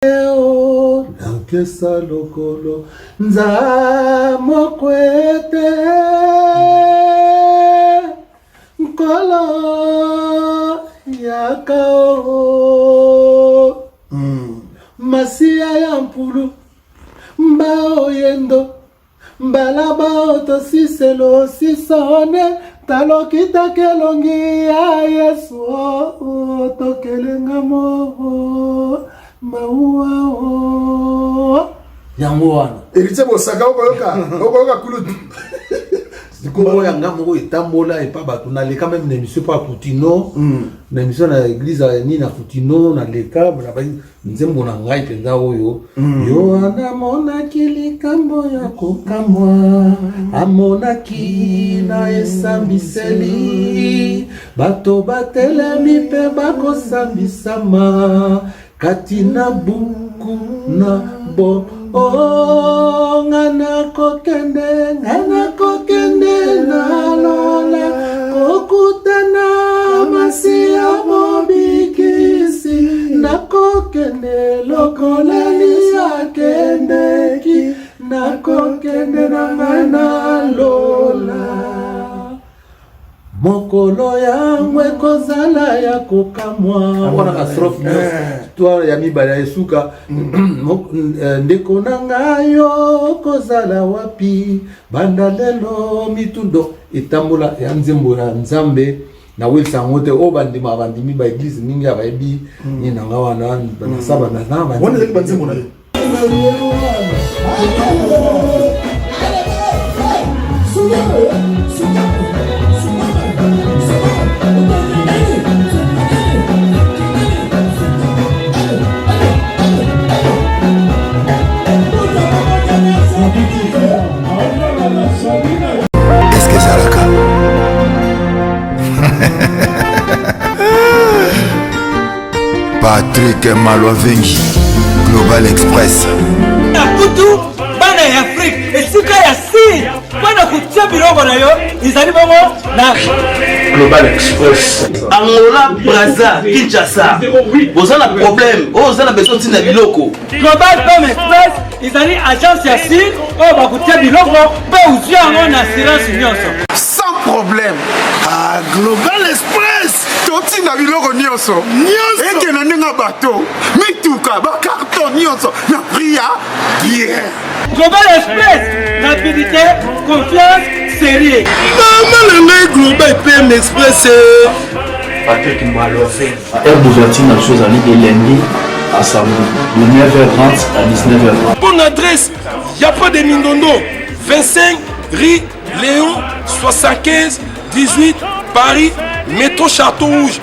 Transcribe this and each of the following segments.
Nankesa lokolo nzamo kwete nkolo yakao masia ya mpulu mbao yendo mbalaba otosiselo sisone talokita kelongi ya Yesu tokelenga mo maua yango wana erite bosaka okoyoka kulutu Comment ya ngamo etambola et pas bato na leka même l'émission pas Coutino na émission na église ni na Coutino na leka na ba nzembo na ngai penza oyo yo ana mona kilikambo ya kokamwa amona ki na esambiseli bato batelemi pe bakosambisama katina buku na bo ngana kokende na lola kokutana masia mobikisi na kokende lokolali akendeki na kokende na mana lola mokolo yangu ekozala ya kokamwa akona ka strofe toi ya mibala esuka ndeko na ngayo kozala wapi banda lelo mitundo etambola ya nzembo ya nzambe na welsa ngote o bandima bandimi ba église mingi abayebi ni nanga wana na saba na namba wana zaki banzembo na yo Est-ce que ça l'a Patrick Malovengi, Global Express. Nakutu bana ya Afrique esika ya si bana kutia biloko na yo izali bongo na Global Express Angola, Brazza, Kinshasa. Vous avez un problème, vous avez besoin de biloko. Global Express izali agence ya si o ba kutia biloko pe uzi yango na assurance nyonso. Sans problème. Ah, Global Express toti na biloko nyonso eke na ndenge bato mituka ba carton nyonso na pria bien Global Express rapidité confiance sérieux maman le Global PM Express Patrick Malovengi. Heure d'ouverture na chose ali de lundi à samedi de 9h30 à 19h30. Bonne adresse, il n'y a pas de Mindondo. 25 rue Léon 75 18 Paris, métro Château Rouge,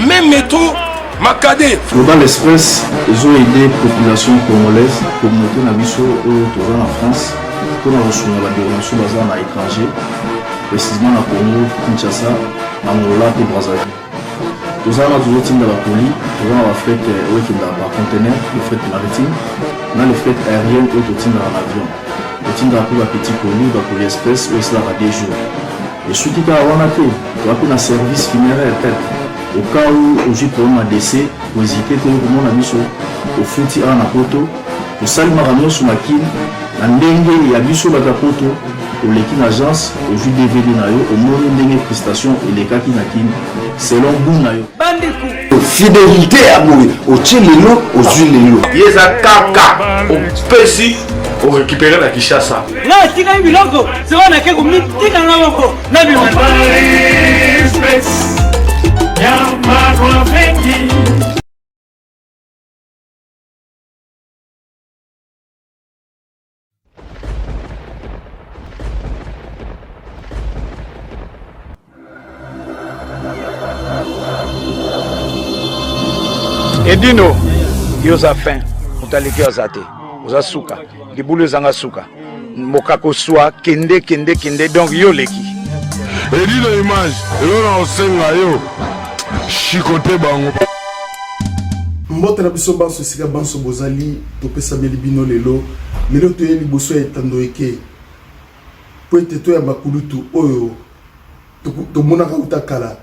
même métro Macadé. Global Express, ils ont aidé la population congolaise, communauté Nabiso en France, pour la reçu la déronation basée à l'étranger, précisément à Congo, Kinshasa, Angola et Brazzaville. Nous avons toujours dans la colis, nous avons la fret par conteneur, le fret maritime, nous avons le fret aérien et le dans l'avion. Le team de la petite colis, le colis express, où c'est là des jours. Et ce qui est à Wanake, tu as un service funéraire au cas où j'ai pour un décès, pour hésiter, tout le monde a mis au fouti à Napoto, pour saluer Maramio sur ma kin, la dengue et à Bisso Batapoto, pour l'équipe agence, au jus DVD Nayo, au monde dengue prestation et les kaki nakin, selon Boum Nayo. Fidélité à mourir. Au Tchililo, aux huiles. Yeza kaka, au Pessi, au récupérer la Kishasa. na tika biloko sio na keko mitika na moko na bi Edino, yoza fin, utaliki ozate, oza suka, libulu zanga suka, mokako swa, kende, donc yo leki. Edino image, elona osenga yo, chikote bango. mbote na biso banso sika banso bozali topesa bino lelo to yeli boso etando eke po ete to ya makulutu oyo to monaka utakala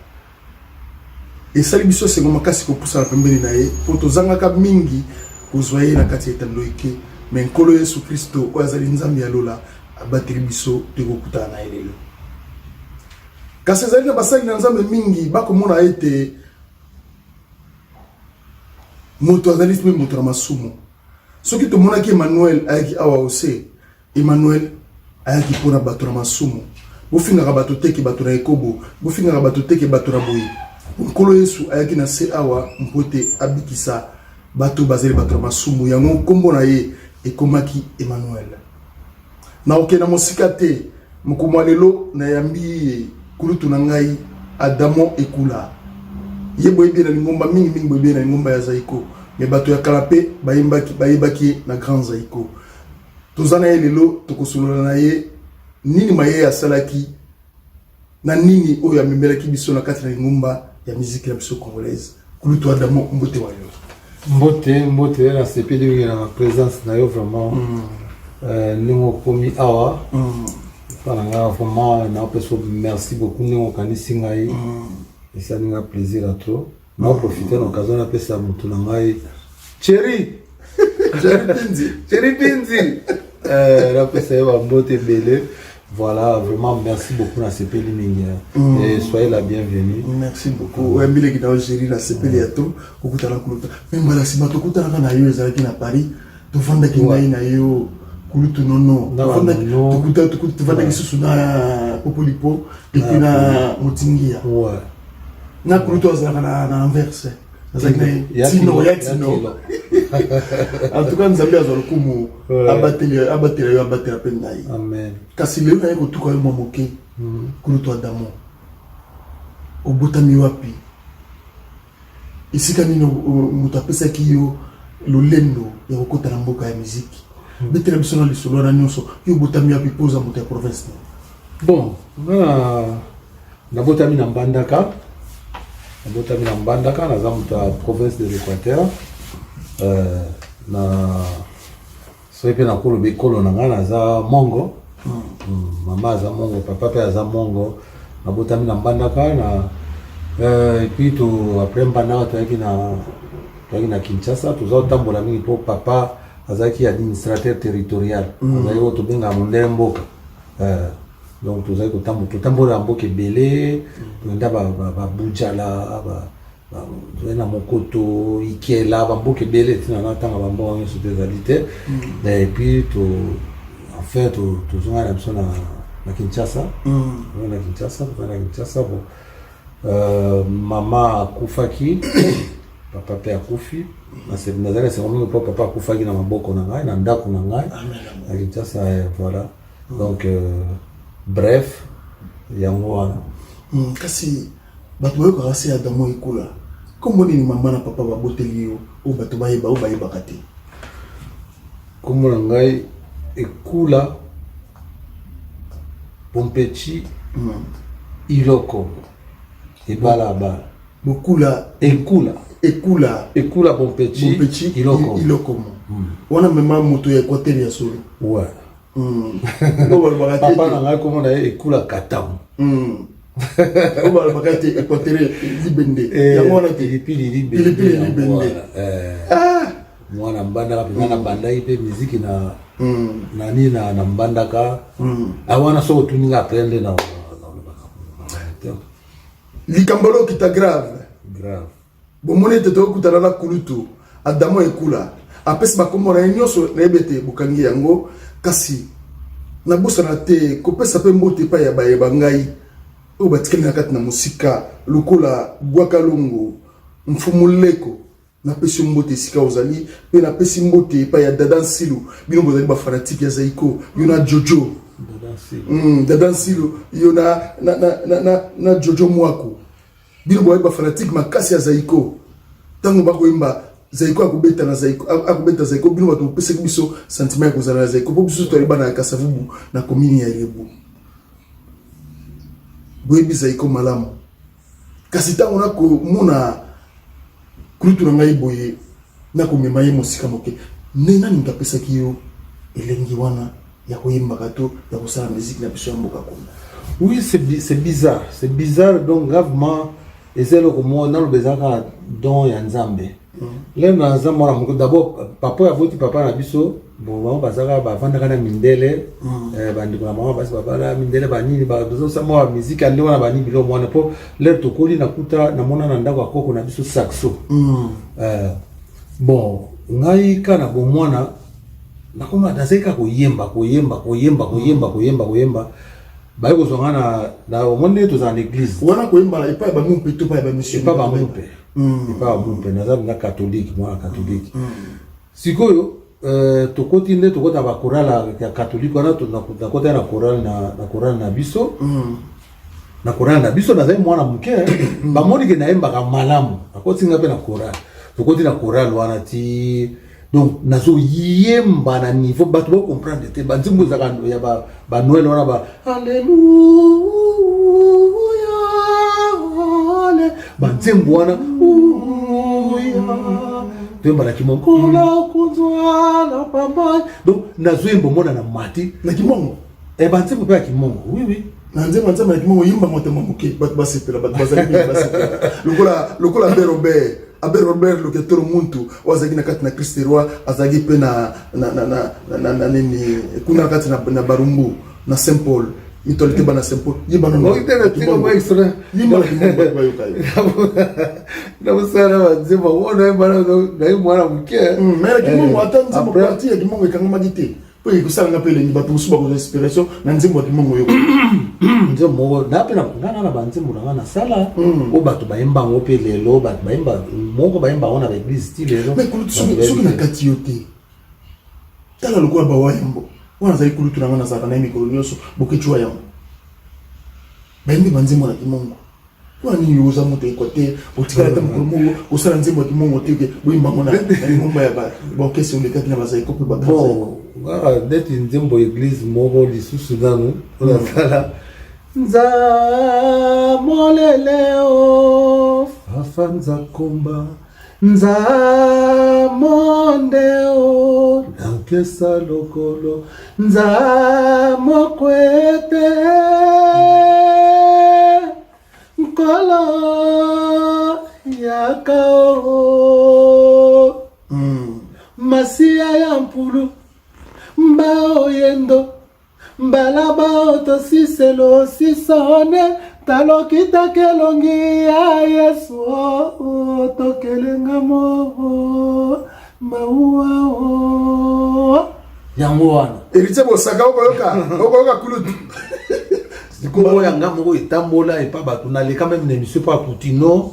esali biso sengo makasi ko pusa na pembeni na ye po to zangaka mingi kozwa na kati etando eke mais nkolo Yesu Kristo oyo azali nzambe ya lola abateli biso tekokutana na elelo kasi ezali na basali na nzambe mingi bakomona ete moto azali mpe moto na masumu soki tomonaki Emmanuel ayaki awa ose Emmanuel ayaki mpona bato na masumu bofingaka bato teke bato na ekobo bofingaka bato teke bato na boye nkolo Yesu ayaki na se awa mpote abikisa bato bazali bato na masumu yango nkombo na ye ekomaki Emmanuel na okena mosika te mokomo lelo na yambi kulutu na ngai Adamo ekula ye boyebi na lingomba mingi boyebi na lingomba ya Zaiko mais bato ya kalape bayebaki na grand Zaiko tozana ye lelo tokosolola na ye nini maye asalaki na nini oyo amemelaki biso na kati na lingomba ya musique ya biso congolaise kulutu Adamo mbote wa yo mbote na sepeli na présence na yo vraiment ningo komi awa Pananga vraiment na peso merci beaucoup ningo kanisi ngai et ça nous a plaisir à trop na profiter l'occasion na pesa mutu na ngai Chéri Pinzi la pesa ya mbote bele. Voilà, vraiment merci beaucoup na sepeli mingi et soyez la bienvenue. Merci beaucoup. Ouais, mbile kita Chéri na sepeli ya to kokutana kuluta même bala sima to kutana na yo ezalaki na Paris to vanda ki ngai na yo kulutu nono to vanda ki susu na popolipo et puis na motingia ouais na kulutu azalaka na Anvers Tino. En tout cas, nous avons comme abattre penai. Amen. Kasi leo na yeko tuko mo moke. Kulutu Adamo. Obutami wapi. Isika nino mutapesa kiyo lolendo ya kokota na mboka ya muziki. Betela biso na lisolo na nyonso. Yo butami wapi poza moto ya province. Bon, na botami na Mbandaka. Botami na Mbandaka na zamuta province de l'Équateur. Na soipe na kolo bekolo na ngana za Mongo. Mama za Mongo, papa pe za Mongo. Na botami na Mbandaka na et puis to après Mbandaka to na Kinshasa, to za tambola mingi po papa azaki administrateur territorial. Azayo to benga mondele mboka. Donc tout ça que tambola mboka belé, nda ba bujala ba na mokoto ikela ba mboka belé tina na tanga ba mbongo sur des réalités. Et puis en fait tout ça na Kinshasa. Na Kinshasa bon maman Kufaki papa pe akufi na nazana c'est vraiment papa Kufaki na maboko na ngai na ndako na ngai na Kinshasa voilà. Donc bref, yango wana. Kasi bato yo kasi Adamo ekula. Kombo ni mama na papa baboteli yo o bato bayeba kati. Kombo na ngai ekula Pompechi Iloko Ebalaba. Bokula ekula Pompechi Iloko. Wana mema moto ya Equateur ya solo. Ouais. Papa na ngai komona ekula Katamu. Oba bakati Equateur libende. Yango na pilipili libende. Mwana Mbandaka pena banda ipe muziki na nani na Mbandaka. Awana so tuninga aprende na likambolo kita grave. Bomone te to kutana na kulutu Adamo ekula. Apesi bakombo na nyonso na ebete bukangi yango kasi na bosa na te kopesa pe mbote pa ya bayeba ngai o batikeli na kati na musika lokola Bwaka Longo Mfumuleko na pesi mbote sika ozali pe na pesi mbote pa ya Dada Nsilu bino bozali ba fanatique ya Zaiko yona Jojo Dada Nsilu yona na Jojo Mwako bino bozali ba fanatique makasi ya Zaiko tango bakoyimba Zaiko akubeta Zaiko bino bato pese biso sentiment ko zala Zaiko po biso to libana Kasavubu na commune ya Yebu boyebi Zaiko malamu kasi tango na ko mona kulutu na ngai boye na ko mema ye mosika moke nena ni tapesa kiyo elengi wana ya koyimba kato ya kosala musique na biso ya mboka kuna. Oui, c'est bizarre donc gravement et c'est le comment dans le bezaka don ya Nzambe. Là naza mwana moko d'abord papa ya voti papa na biso bon maman bazaka bavanda kana mindele bandiko na maman basi papa na mindele banini bazo sa mwa musique ande wana bani bilo mwana po l'air tokoli nakuta na mona na ndako akoko na biso saxo bon ngai kana bo mwana nakoma dazeka koyemba ba ko zongana na monde to za l'église wana koyemba epa ba mumpe to pa ba monsieur pas ba mumpe pas mumpe na za na catholique moi catholique sikoyo tokoti nde tokota ba chorale ya catholique wana to na kota na chorale na biso na chorale na biso na za mwana muke ba moni ke na yemba ka malamu akoti ngape na chorale tokoti na chorale wana ti donc nazo yemba na niveau bato ba comprendre te ba nzimbo za kando ya ba Noël wana ba haleluya ba nzimbo wana temba na kimongo la kunzwa la papa donc nazo yemba mona na mati na kimongo ba nzimbo pa kimongo oui na nzimbo na kimongo yimba motema muke bato basepela bato bazali basepela lokola Abe Robert lo ketoro muntu wazagi na kati na Christ roi azagi pe na nini kuna kati na Barumbu na Saint Paul mitolite bana Saint Paul yibana no itena tingo ba extra yimba ba yokai na musana wazima wona bana na mwana mke mais kimongo atanza mo parti ya kimongo kanga magite po ikusanga pele ni batu musuba ko inspiration na nzimbo kimongo yoko nzimbo na pena ngana na banzimbo na sala o batu bayemba ngo pe lelo batu bayemba moko bayemba ona ba église style lelo mais kulutu soki na kati yote tala lokola ba wayembo wana zali kulutu na ngana zaka na mikolo nyoso bokichwa yambo bayembi banzimbo na kimongo wani yoza moto ekote otikala ta mukolo osala nzimbo ya kimongo teke boyimba ngona na ngomba ya ba bokesi on lekati na bazai kope ba bon voilà d'être nzimbo église moko lisusu nanu ona sala nza moleleo fafanza komba nza mondeo nankesa lokolo nza mokwete nkolo yakao masia ya mpulu mbao yendo mbalaba tosiselo sisone talokita kelongi ya Yesu tokelenga mo maua yango wana erite bosaka okoyoka kulutu sikoyo yanga moko etambola epa bato na leka même na émission pa Kutino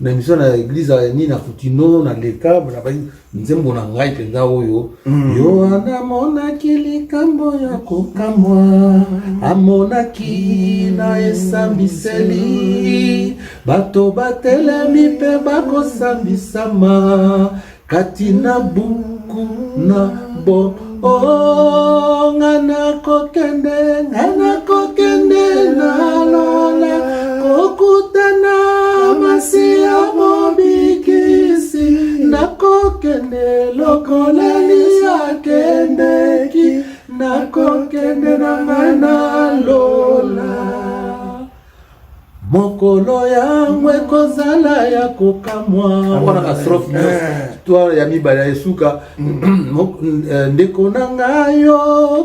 na émission na église ni na Kutino na leka na ba nzembo na ngai penza oyo yo anamonaki likambo ya kokamwa amonaki na esambiseli bato batelemi mpe bakosambisama kati na buku na bo ngana kokende na lola kokutana masia mobikisi na kokende lokoleli akendeki na kokende na ngana lola mokolo yangu ekozala ya kokamwa wana ka strofe histoire ya mibale ya esuka ndeko na ngayo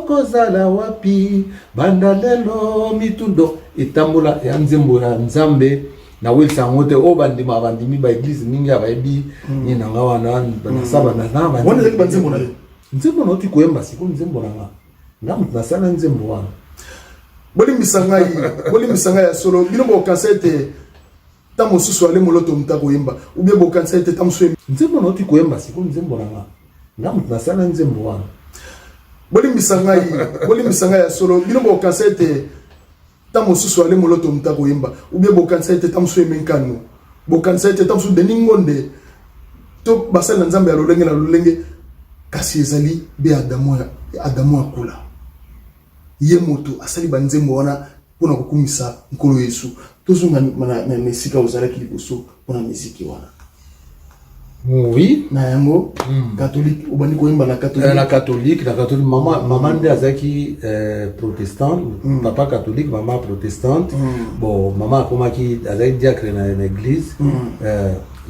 kozala wapi banda lelo mitundo etambola ya nzembo ya nzambe na welsango te o bandima bandimi ba église mingi abayebi ni nanga wana banasaba na wana zaki banzembo na yo nzembo na oti koyemba siko nzembo nanga ngamu tunasala nzembo wana bolimbisa ngai ya solo bino bokanisa ete ta mosusu ale moloto muta koyemba ubie bokanisa ete ta mosusu nzembo na oti koyemba siko nzembo nanga ngamu tunasala nzembo wana bolimbisa ngai ya solo bino bokanisa ete ta mosusu ale moloto muta koyemba ubie bokanisa ete ta mosusu emenkano bokanisa ete ta mosusu Denis Ngonde to basali na nzambe ya lolenge na lolenge kasi ezali be Adamu akula ye moto asali banzembo wana pona kokumisa nkolo Yesu tozunga na mesika ozalaki liboso pona miziki wana oui na yango catholique obandi koyemba na catholique maman nde azalaki protestante papa catholique maman protestante bon maman akomaki azalaki diacre na église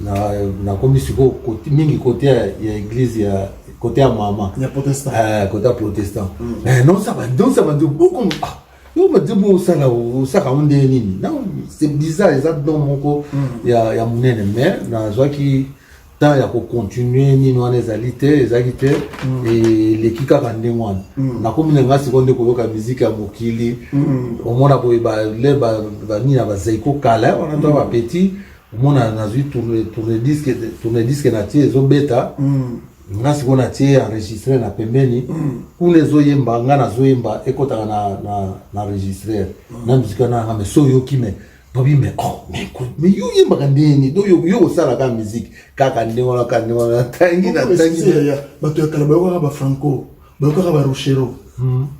na komi siko mingi côté ya église ya côté ya mama ya protestant côté protestant non ça va beaucoup yo me dit bon ça là ça quand nini non c'est bizarre ça donc moko ya munene mais na zo ki tant ya ko continuer ni no ezalité et l'équipe ka ndengwana na komi nga seconde ko yoka musique ya mokili au mona ko ba le ba ni na ba zaiko kala on a ba petit au mona na zui tourner disque na tie zo beta nga sikona tie enregistrer na pembeni kule zo yemba nga na zo yemba ekota na enregistrer na musique na nga me so yo kime babi me mais yo yemba kandeni do yo sala ka musique kaka ndengona tangi bato ya kala ba franco ba ba rochero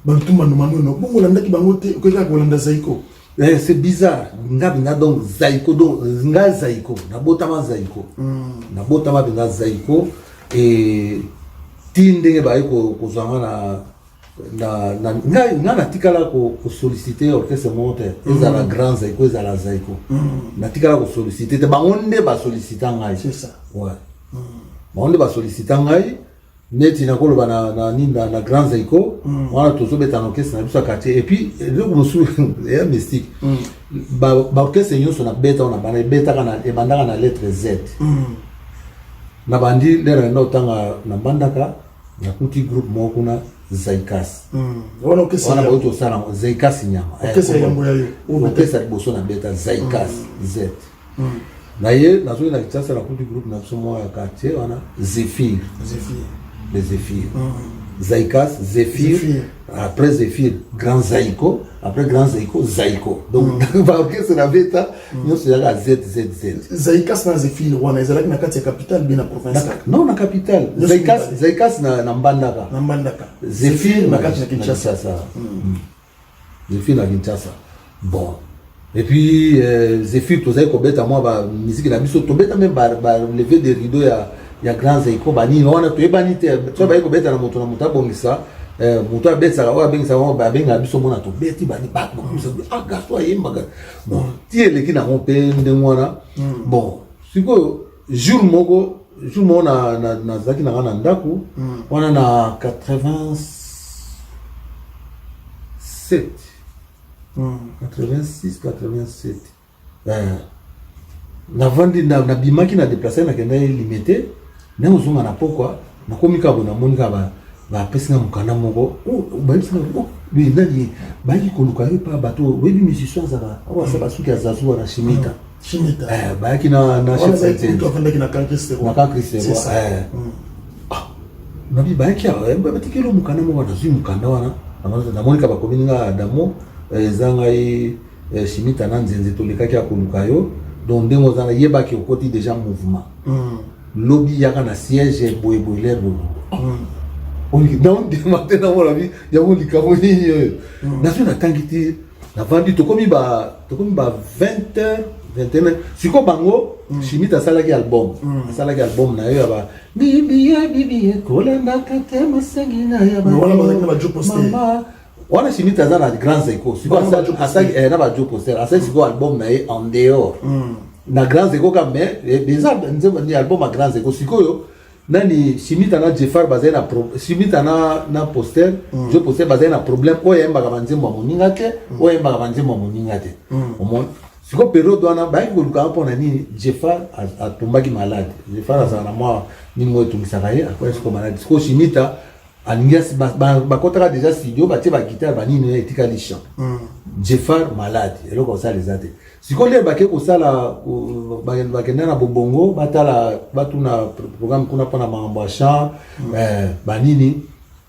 ba tumba no mano bongo landa ki bango te ko ka ko landa zaiko c'est bizarre nga donc zaiko donc nga zaiko na botama zaiko na botama nga zaiko et tindenge ba ko zanga na nga tikala ko solliciter orchestre monte ezala grand zaiko ezala zaiko na tikala ko solliciter te bangonde ba solliciter ngai c'est ça ouais bangonde ba solliciter ngai neti na kolo na grand zaiko wana tozo beta na orchestre na biso quartier et puis le musu est mystique ba orchestre nyonso na beta on a beta kana e bandaka na lettre Z na bandi lera na otanga na bandaka na kuti groupe moko kuna Zaikas wana orchestre wana boto sala Zaikas nyama orchestre yambo yayo orchestre boso na beta Zaikas Z na ye na zo na kitasa na kuti groupe na biso mo ya quartier wana Zephyr les Zephyr Zaikas Zephyr après Zephyr Grand Zaiko après Grand Zaiko Zaiko donc va orchestre na beta nous c'est la Z Zaikas na Zephyr wana ezalaki na kati ya capitale bien na province non na capitale Zaikas na Mbandaka Zephyr na kati ya Kinshasa Zephyr na Kinshasa bon et puis Zephyr to Zaiko beta moi ba musique na biso to beta même ba lever des rideaux ya Grand Zaiko bani wana to ebani te to ba ko beta na moto na mutabongisa moto abetsa ka bengisa ba benga biso mona to beti bani ba ko gaso ayemba bon tie leki na rompe ndengwana bon siko jour moko na zaki na ndaku wana na 87 na vandi na bimaki na déplacer na kenda limité na uzunga na pokwa na komika bona monika ba pesina mukana moko ba pesina bi ndani ba ki koluka pa bato webi musiciens za ba sa basuki azazu na Shimita ba ki na chef secteur to afanda ki na Kankistero na bi ba ki ba tikelo mukana moko na zui mukanda wana na monika ba kominga Adamo zanga Shimita na nzenze to lekaki akoluka yo donc ndengo zana yeba ki okoti déjà mouvement lobby yaka na siège boyeboiler on dit donc de matin na mon avis ya mo likabo ni na so na tangiti na vandi to komi ba 20h 21h siko bango Shimita salaki album na yo ba bibi kolenda katema sengina ya ba wala ba jour poster wana Shimita za na Grand Zaiko siko asaki na ba jour poster asaki siko album na ye en dehors na Grand Zaiko ka mais déjà ni album à Grand Zaiko sikoyo nani Shimita na Jeffar bazena Shimita na poster je poster bazena problème oyemba ka banzembo moninga te oyemba ka banzembo moninga te omon siko période wana ba ko luka pona ni Jeffar a tombaki malade Jeffar azana moi ni mo tumisaka ye akwa siko malade siko Shimita aningas ba kotaka déjà studio ba tie ba guitare ba nini etika li chant Jeffar malade eloko ça les ate siko le ba ke ko sala ba ke na bobongo batala batuna programme kuna pona mambo chant ba nini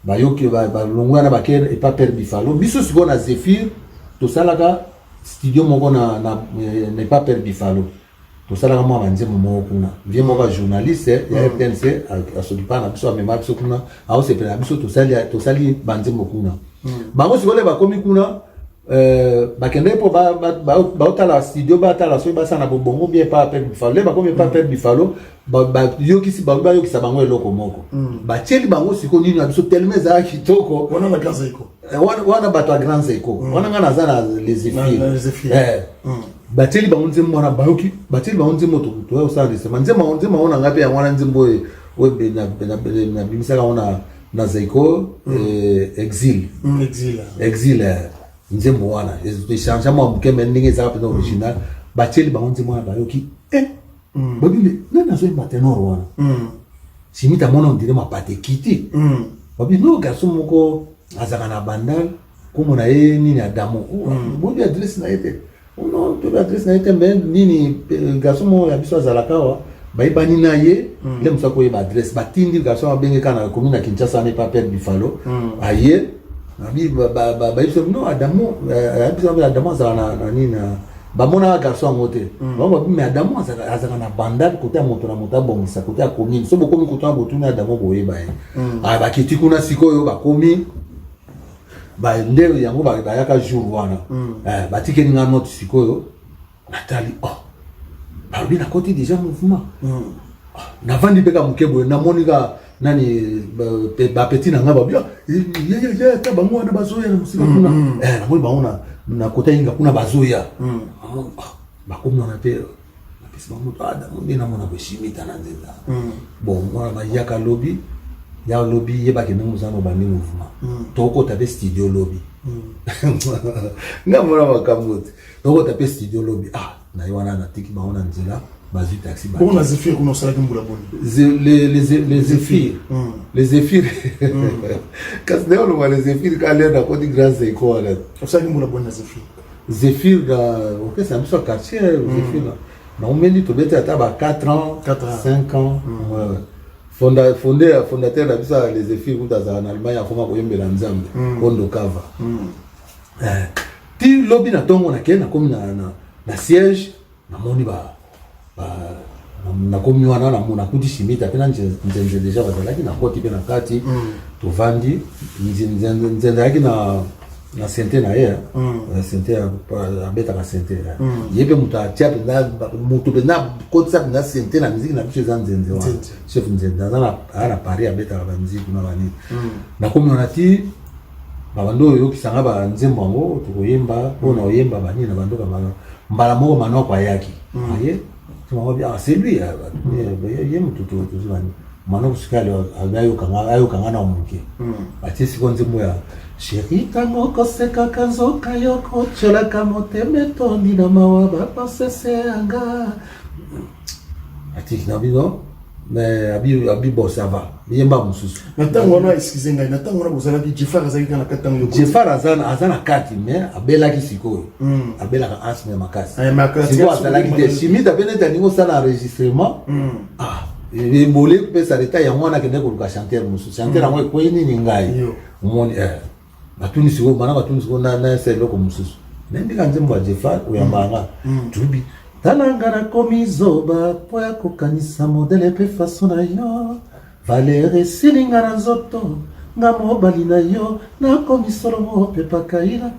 ba yoki ba longwana ba ke et pas per bifalo biso siko na Zephyr to sala ka studio moko na ne pas per bifalo to sala ka mo banzemo moko kuna vie moko journaliste ya RTNC a sokipa na biso amema biso kuna a o se pena biso to sali banzemo kuna bango siko le ba komi kuna bakende po ba otala studio ba tala so ba sana bongo bien pas per bifalo le ba komi pas per bifalo ba yokisi ba yokisa bango eloko moko ba tieli bango siko nini na biso tellement za kitoko wana na Grand Zaiko wana bato a Grand Zaiko wana ngana za na les Zephyr bateli ba onze mwana bayoki bateli ba onze moto to ça récemment nzema ona ngapi ya mwana nzembo webe na bimisa ka ona na Zaiko exil nzembo wana change mo mkeme ndinge za pa original bateli ba onze mwana bayoki bobi na zo matenor wana simita mona ndire mapate kiti bobi no garçon moko azaka na bandal komo na ye nini Adamo bobi adresse na ete non to adresse na ete mais nini garçon mo ya biso azalakawa baibani na ye le musako ye adresse batindi garçon abenge kana commune ya Kinshasa ne pas perdre Bifalo aye abi ba biso no Adamo Adamo azala na nini bamona garçon ngote ba mais Adamo azaka na bandal côté moto na moto bongisa côté ya commune so bokomi côté ya botuna Adamo boyeba ba kiti kuna sikoyo ba komi ba ndeo yango ba yaka jour wana batike ninga note sikoyo Nathalie ba bi na côté déjà mouvement na vandi beka mukebo na monika nani ba petit na ngaba bien ya ta bango wana bazoya na musika kuna na ngoli baona na côté inga kuna bazoya ba komna na pe na pesi bango Adamo bina mona ko shimita na nzela bon mwana ba yaka lobby ya lobby yeba ke nungu zano bandi mouvement toko tape studio lobby nga mona makambote toko tape studio lobby na ywana na tiki baona nzela bazu taxi ba on a Zephyr qu'on sala kimbula boni les Zephyr kas de on les Zephyr ka le na kodi grand Zaiko ala on sala kimbula boni na Zephyr da OK c'est un peu quartier Zephyr na on meni to beta ta ba 4 ans 5 ans fondateur na bisa les Zephyr kutaza en Allemagne afoma koyembela nzambe kondo cover ti lobby na tongo na kena comme na siège na moni na komi wana na mona kuti shimita pena nzenze deja bazalaki na koti pe na kati to vandi nzenze yaki na sente na ye sente abeta ka sente yebe muta tia pena mutu pena kotsa pena sente na musique na biso za nzenze wa chef nzenze ana Paris abeta ka musique na bani na komi wana ti babando yo kisanga ba nzembo ngo to koyemba ona oyemba bani na bando ka mbala moko mano kwa yaki aye c'est lui il aime tout mano kusikali ayo kanga na omuke bati sikonze moya chéri tango koseka kanzoka yoko chola kamoteme tondi na mawa ba pasese anga ati na bino mais abi bon ça va yemba mususu natango wana excusez ngai natango wana bozala ki Jeffar azaki kana katango yo Jeffar azana kati mais abelaki sikoyo abelaka asme makasi siko azalaki te chimie tapene taningo sala enregistrement et bolé pe sa leta ya mwana kende ko chanteur mususu chanteur ngo ko nini ngai umoni batuni siko bana batuni siko na selo ko mususu nendi kanzembo Jeffar uyambanga tubi talangana komizoba po ya kokanisa modele pe façon na yo valere silinga na nzoto nga mobali na yo na komisolo mo pe pakaila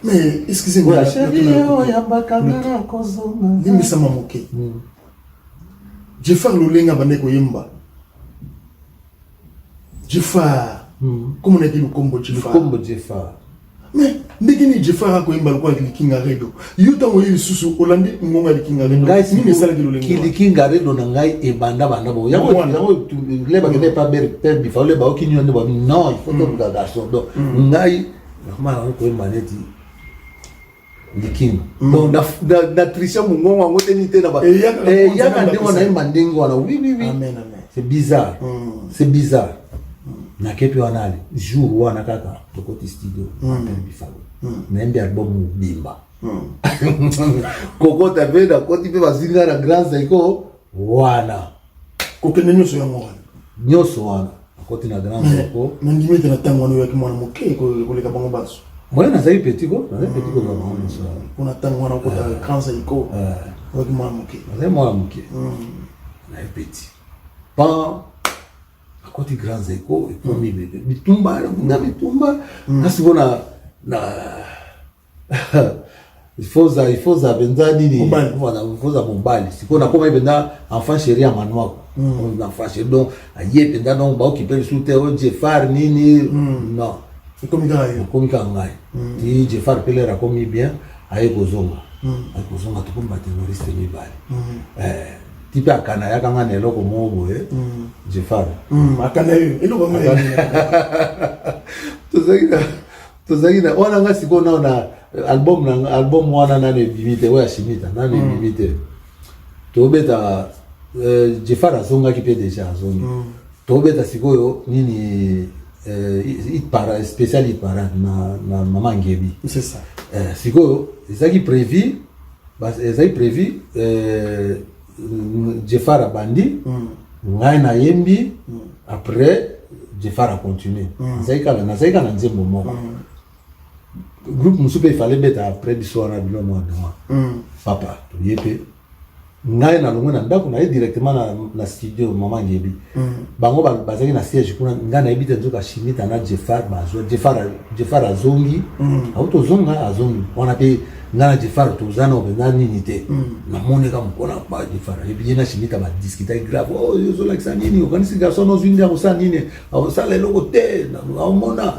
mais excusez-moi chérie oyambaka ngana kozonga limbisa mamoke Jeffar lolenga bande ko yemba Jeffar comment on a dit le combo Jeffar mais ndikini Jeffar ko yemba ko likinga redo yuta wo yususu olandi ngonga likinga redo ngai ni mesala likinga redo na ngai e banda bo yango leba ke pas ber Bifalo ba okinyo ne ba non il faut que ga garçon donc ngai normal ko yemba neti likinga donc na tricha mungonga ngote ni tena ba yaka ndingo na yemba ndingo wana oui amen c'est bizarre na kepi wanali jour wana kaka tokoti studio Bifalo nembe album bimba koko tabe na koti pe bazinga na grand Zaiko wana kokende nyoso ya mwana koti na grand Zaiko nangimete na tango wana yaki mwana moke ko leka bango baso moi na zayi petit ko na bango so kuna tango wana ko ta grand Zaiko yaki mwana moke na petit pa koti grand Zaiko et puis bitumba nasibona na il faut benza nini voilà il faut mobali siko na koma benda enfant chéri ya manwa enfant chéri donc aye benda donc ba occuper le soute o Jeffar nini non comme ngai ti Jeffar pelera comme bien aye kozonga akozonga tokomba terroriste mibale tipe akana yakanga na eloko moko boye Jeffar akana yo eloko moko tozaki na wana nga sikoyo na album wana nane bimite oyo ashimita nane bimite tobeta Jeffar azongaki mpe deja azongi tobeta sikoyo nini spécial hit parade na Mama Ngebi. C'est ça. Sikoyo ezaki prévu Jeffar abandi ngai na yembi après Jeffar a continué. Nazaki na nzembo moko. Groupe musupe il fallait beta après biso wana bilo mwa papa toyepe ngai na longo na ndako na directement na studio Mama Ngebi bango bazaki na siège kuna nga na ebita nzoka shimita na Jeffar bazo Jeffar azongi auto zonga azongi wana pe nga na Jeffar tozana obena nini te na moneka mukona ba Jeffar ebi na shimita ba discuter grave oh yo like ça nini okanisi garçon no zwindi ko sa nini au ça le logo te na mona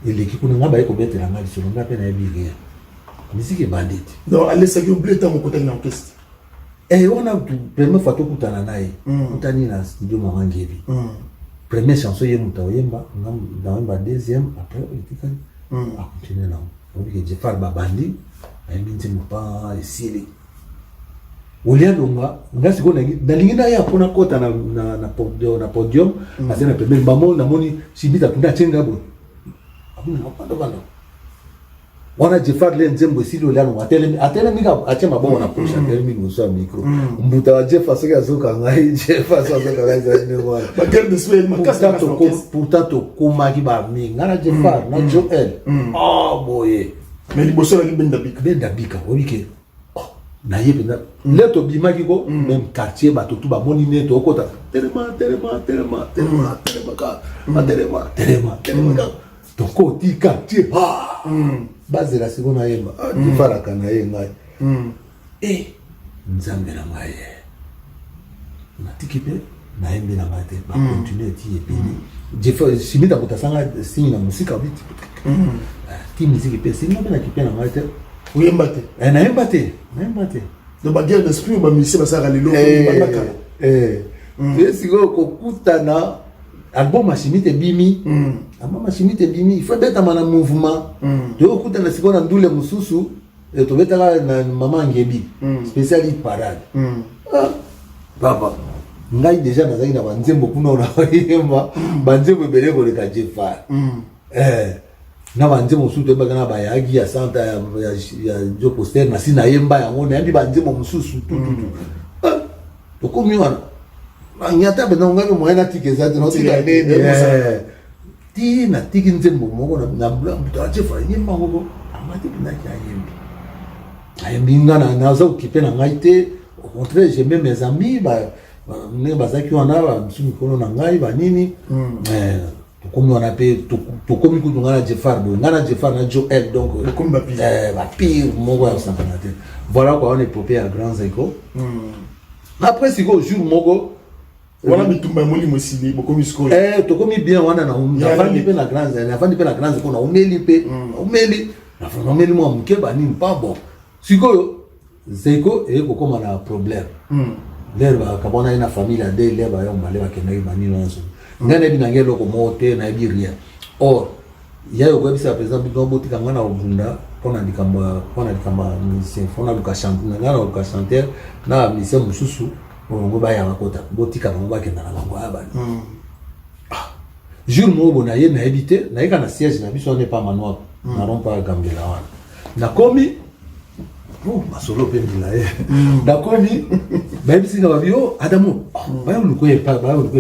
il équipe kuna nga ba eko betela nga lisolo nga pe na ebi rien musique bandit non allez ça qui oublie tant côté na orchestre on a première fois tokutana naye mutani na studio Mama Ngebi première chanson ye muta oyemba na deuxième après itikani a continuer na on dit que Jeffar babandi ayembi nzembo pa esili olia longa ngasi ko na lingina ya pona kota na podium na tena première bamo na moni shibita tunda chenga bo abuna bando wana Jeffar le nzembo silo lano atele mika achema bo na pusha atele mika uso micro mbuta wa Jeffar soki azoka ngai Jeffar soki ngai za ne wana baguette de swell makasa pourtant to koma ki ba mi ngana Jeffar na Joel boye mais liboso la benda bika obike na yepe na leto bimaki ko même quartier ba tout ba moni ne to kota telema toko ti quartier base la seconde yemba Jeffar akana ye ngai nzambe na ngai na tikipe na yembe na mate ba continuer ti epini Jeffar simita kutasanga singi na musika biti ti musique pe singa na kipe na mate uyemba te na yemba te de baguette d'esprit ba musicien basaka lelo bandaka siko kokutana album machimite bimi album machimite bimi il faut beta mana mouvement de okuta na siko na ndule mususu to beta na Mama Ngebi spécial hit parade baba ngai déjà nazaki na banzembo kuna na yemba banzembo bele ko leka Jeffar na banzembo mususu ba kana bayagi ya santa ya jo poster na sina yemba yango na yambi banzembo mususu to komi wana nyata bena ngaka mwana tikeza no tika nene ti na tiki nzembo moko na mbuta Jeffar yemba ngoko amati bina ya yembi ayembi ngana na za okipe na ngai te au contraire j'aime mes amis ne bazaki wana ba msumi kono na ngai ba nini tokomi wana pe tokomi kutu ngana Jeffar bo ngana Jeffar na Joel donc comme ba pire moko ya sampana te voilà quoi on est popé à Grands Échos après siko jour moko wana bitumba moli mosili bokomi siko tokomi bien wana na afandi pe na Grands Échos na umeli pe umeli na umeli mo muke ba nini pas bon siko Zeko kokoma na problème l'air ba kabona ina famille de l'air ba yo mbale ba kenai ba nini nso ngana bi na ngelo ko mote na bi rien or yayo ko bisa par exemple do botika ngana obunda pona dikamba musicien fona luka chanter ngana luka chanter na musicien mususu ngo ba ya makota botika ngo ba kenda na bango aba jour mo bona ye na habité na eka na siège na biso n'est pas manoir na rompa gambela wana na komi masolo pe mbila dakomi baby singa babio adamu bayo luko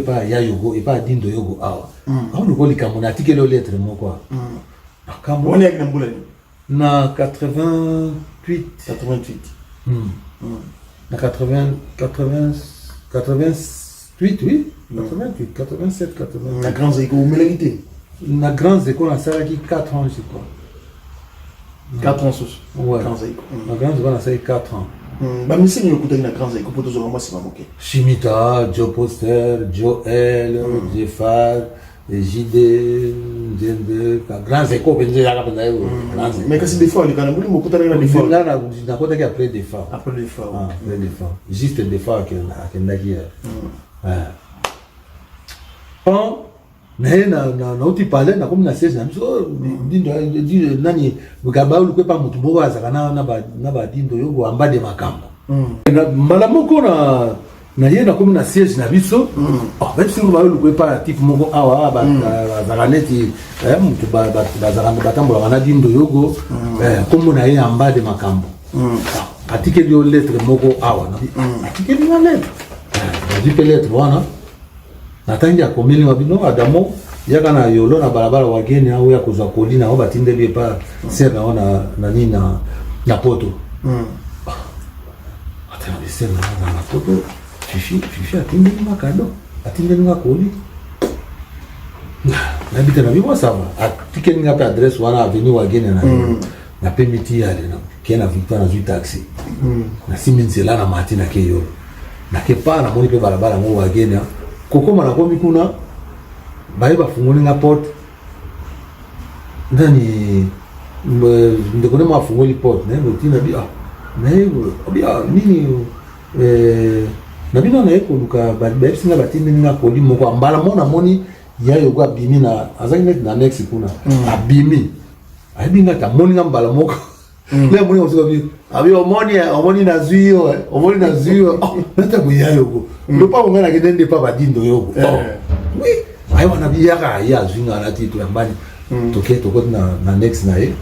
pa ya yogo e pa dindo yogo awa au luko likamona atikelo lettre moko akambo on est na mbula na 88 na 88 oui 88 87 88 na Grands Échos melangité na Grands Échos na saraki 4 ans je crois 4 ans sous ouais Grands Échos na Grands Échos na saraki 4 ans ba misi ni okuta na Grands Échos poto zo ngoma sima moke Shimita, Joe Poster, Joel, Jeffar, JD, nzembe grand zeko benze ya kapenda yo grand mais kasi des fois les kana mbuli mokutana na des fois na kota ki après des fois après des fois après des fois juste des fois que ndaki bon na uti pale na comme na siège na biso dindo nani bugaba ulukwe pa mutu moko azakana na ba dindo yo amba de makambo na mbala moko na ye na comme na siège na biso même si ba ulukwe pa type moko awa ba zakaneti mutu ba zakana batambola na dindo yogo comme na ye amba de makambo atike dio lettre moko awa na atike dio lettre di pe lettre wana natangi akomeli mabino adamo yaka na yolo na balabala wageni au ya kuzwa kolina au batindeli pa sera ona na nina na poto atana bisema na poto fifi atindeli makado atindeli ngakoli na bita na biwa sawa atikeni ngapi adresse wana avenue wageni na permiti yale na kena Victoire na zui taxi na siminzela na matina ke yolo na kepa na moni pe balabala ngo wageni kokoma na komi kuna baye bafungoli nga porte ndani ndekone mafungoli porte ne botina bi nini na bino na ekoluka bayebisinga batindi nga koli moko ambala mona moni yayo kwa bimi na azangi na next kuna abimi ayibinga ta moni nga mbala moko le moni osika bi abi omoni na zuyo nata buyayo ko le pa ngana kedende pa badindo yoko oui ay wana biyaka ya zwinga na titu yambani toke toko na next na ye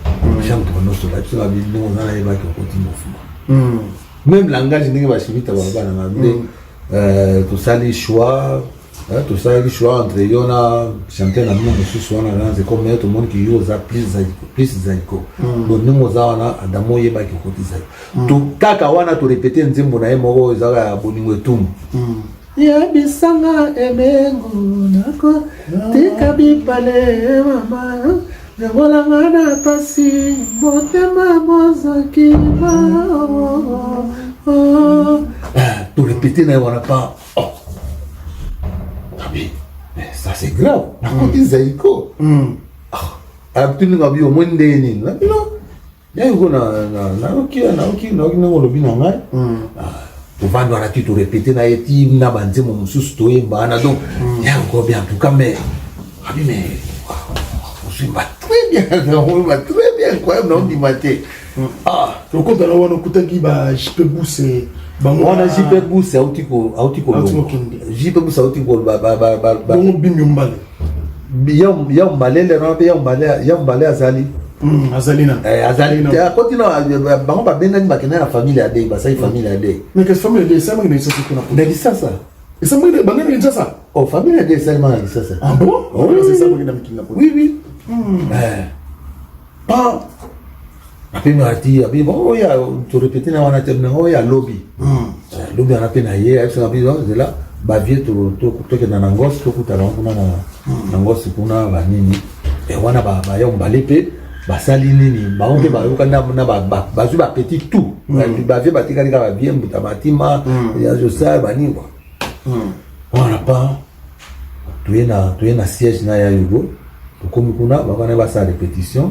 cham to no so la tsala bi no na ye ba ko continue fuma même langage ndenge ba shimita ba bana na to sali choix tout ça le choix entre yona chanter na mno sur sona na c'est comme tout le monde qui ose plus zaiko donc nous zawana adamo yeba ki kotiza to kaka wana to répéter nzembo na ye moko ezaka boningo etum ya bisanga emengo nako tika bipale mama nyola ngana pasi motema mozaki ma to répéter na wana pa mais ça c'est grave. Na koti zaiko. Abtuni ngabi o mwende nini. Na bino. Ya yuko na oki ngolobi na ngai. Uvando ana titu répéter na yeti na banzemo mususu toyemba na donc ya yuko bien en tout cas mais on se bat très bien quoi non du matin. To ko dala wana kutaki ba jipe buse wana jipe buse autiko jipe buse autiko ba bimi mbale ya mbalele na ya mbale azali azali na continua bango ba benda ni bakena na famille ade ba sai famille ade mais que famille ade ça mangina sasa kuna na lisasa ça mangina bangana sasa famille ade sai mangina lisasa ah bon c'est ça mangina mikinga oui apemi ati abi bon ya to répéter na wana terme ngo ya lobby lobby ana pena ye aisa abi de là ba vie to ke na ngos to kutana kuna na ngos kuna ba nini e wana ba ya mbalepe ba sali nini ba onke ba yokanda na ba zu ba petit tout ba vie ba tikali ka ba bien buta batima ya jo sa ba nini wana pa tuena siège na ya yugo to komi kuna ba kana ba sa répétition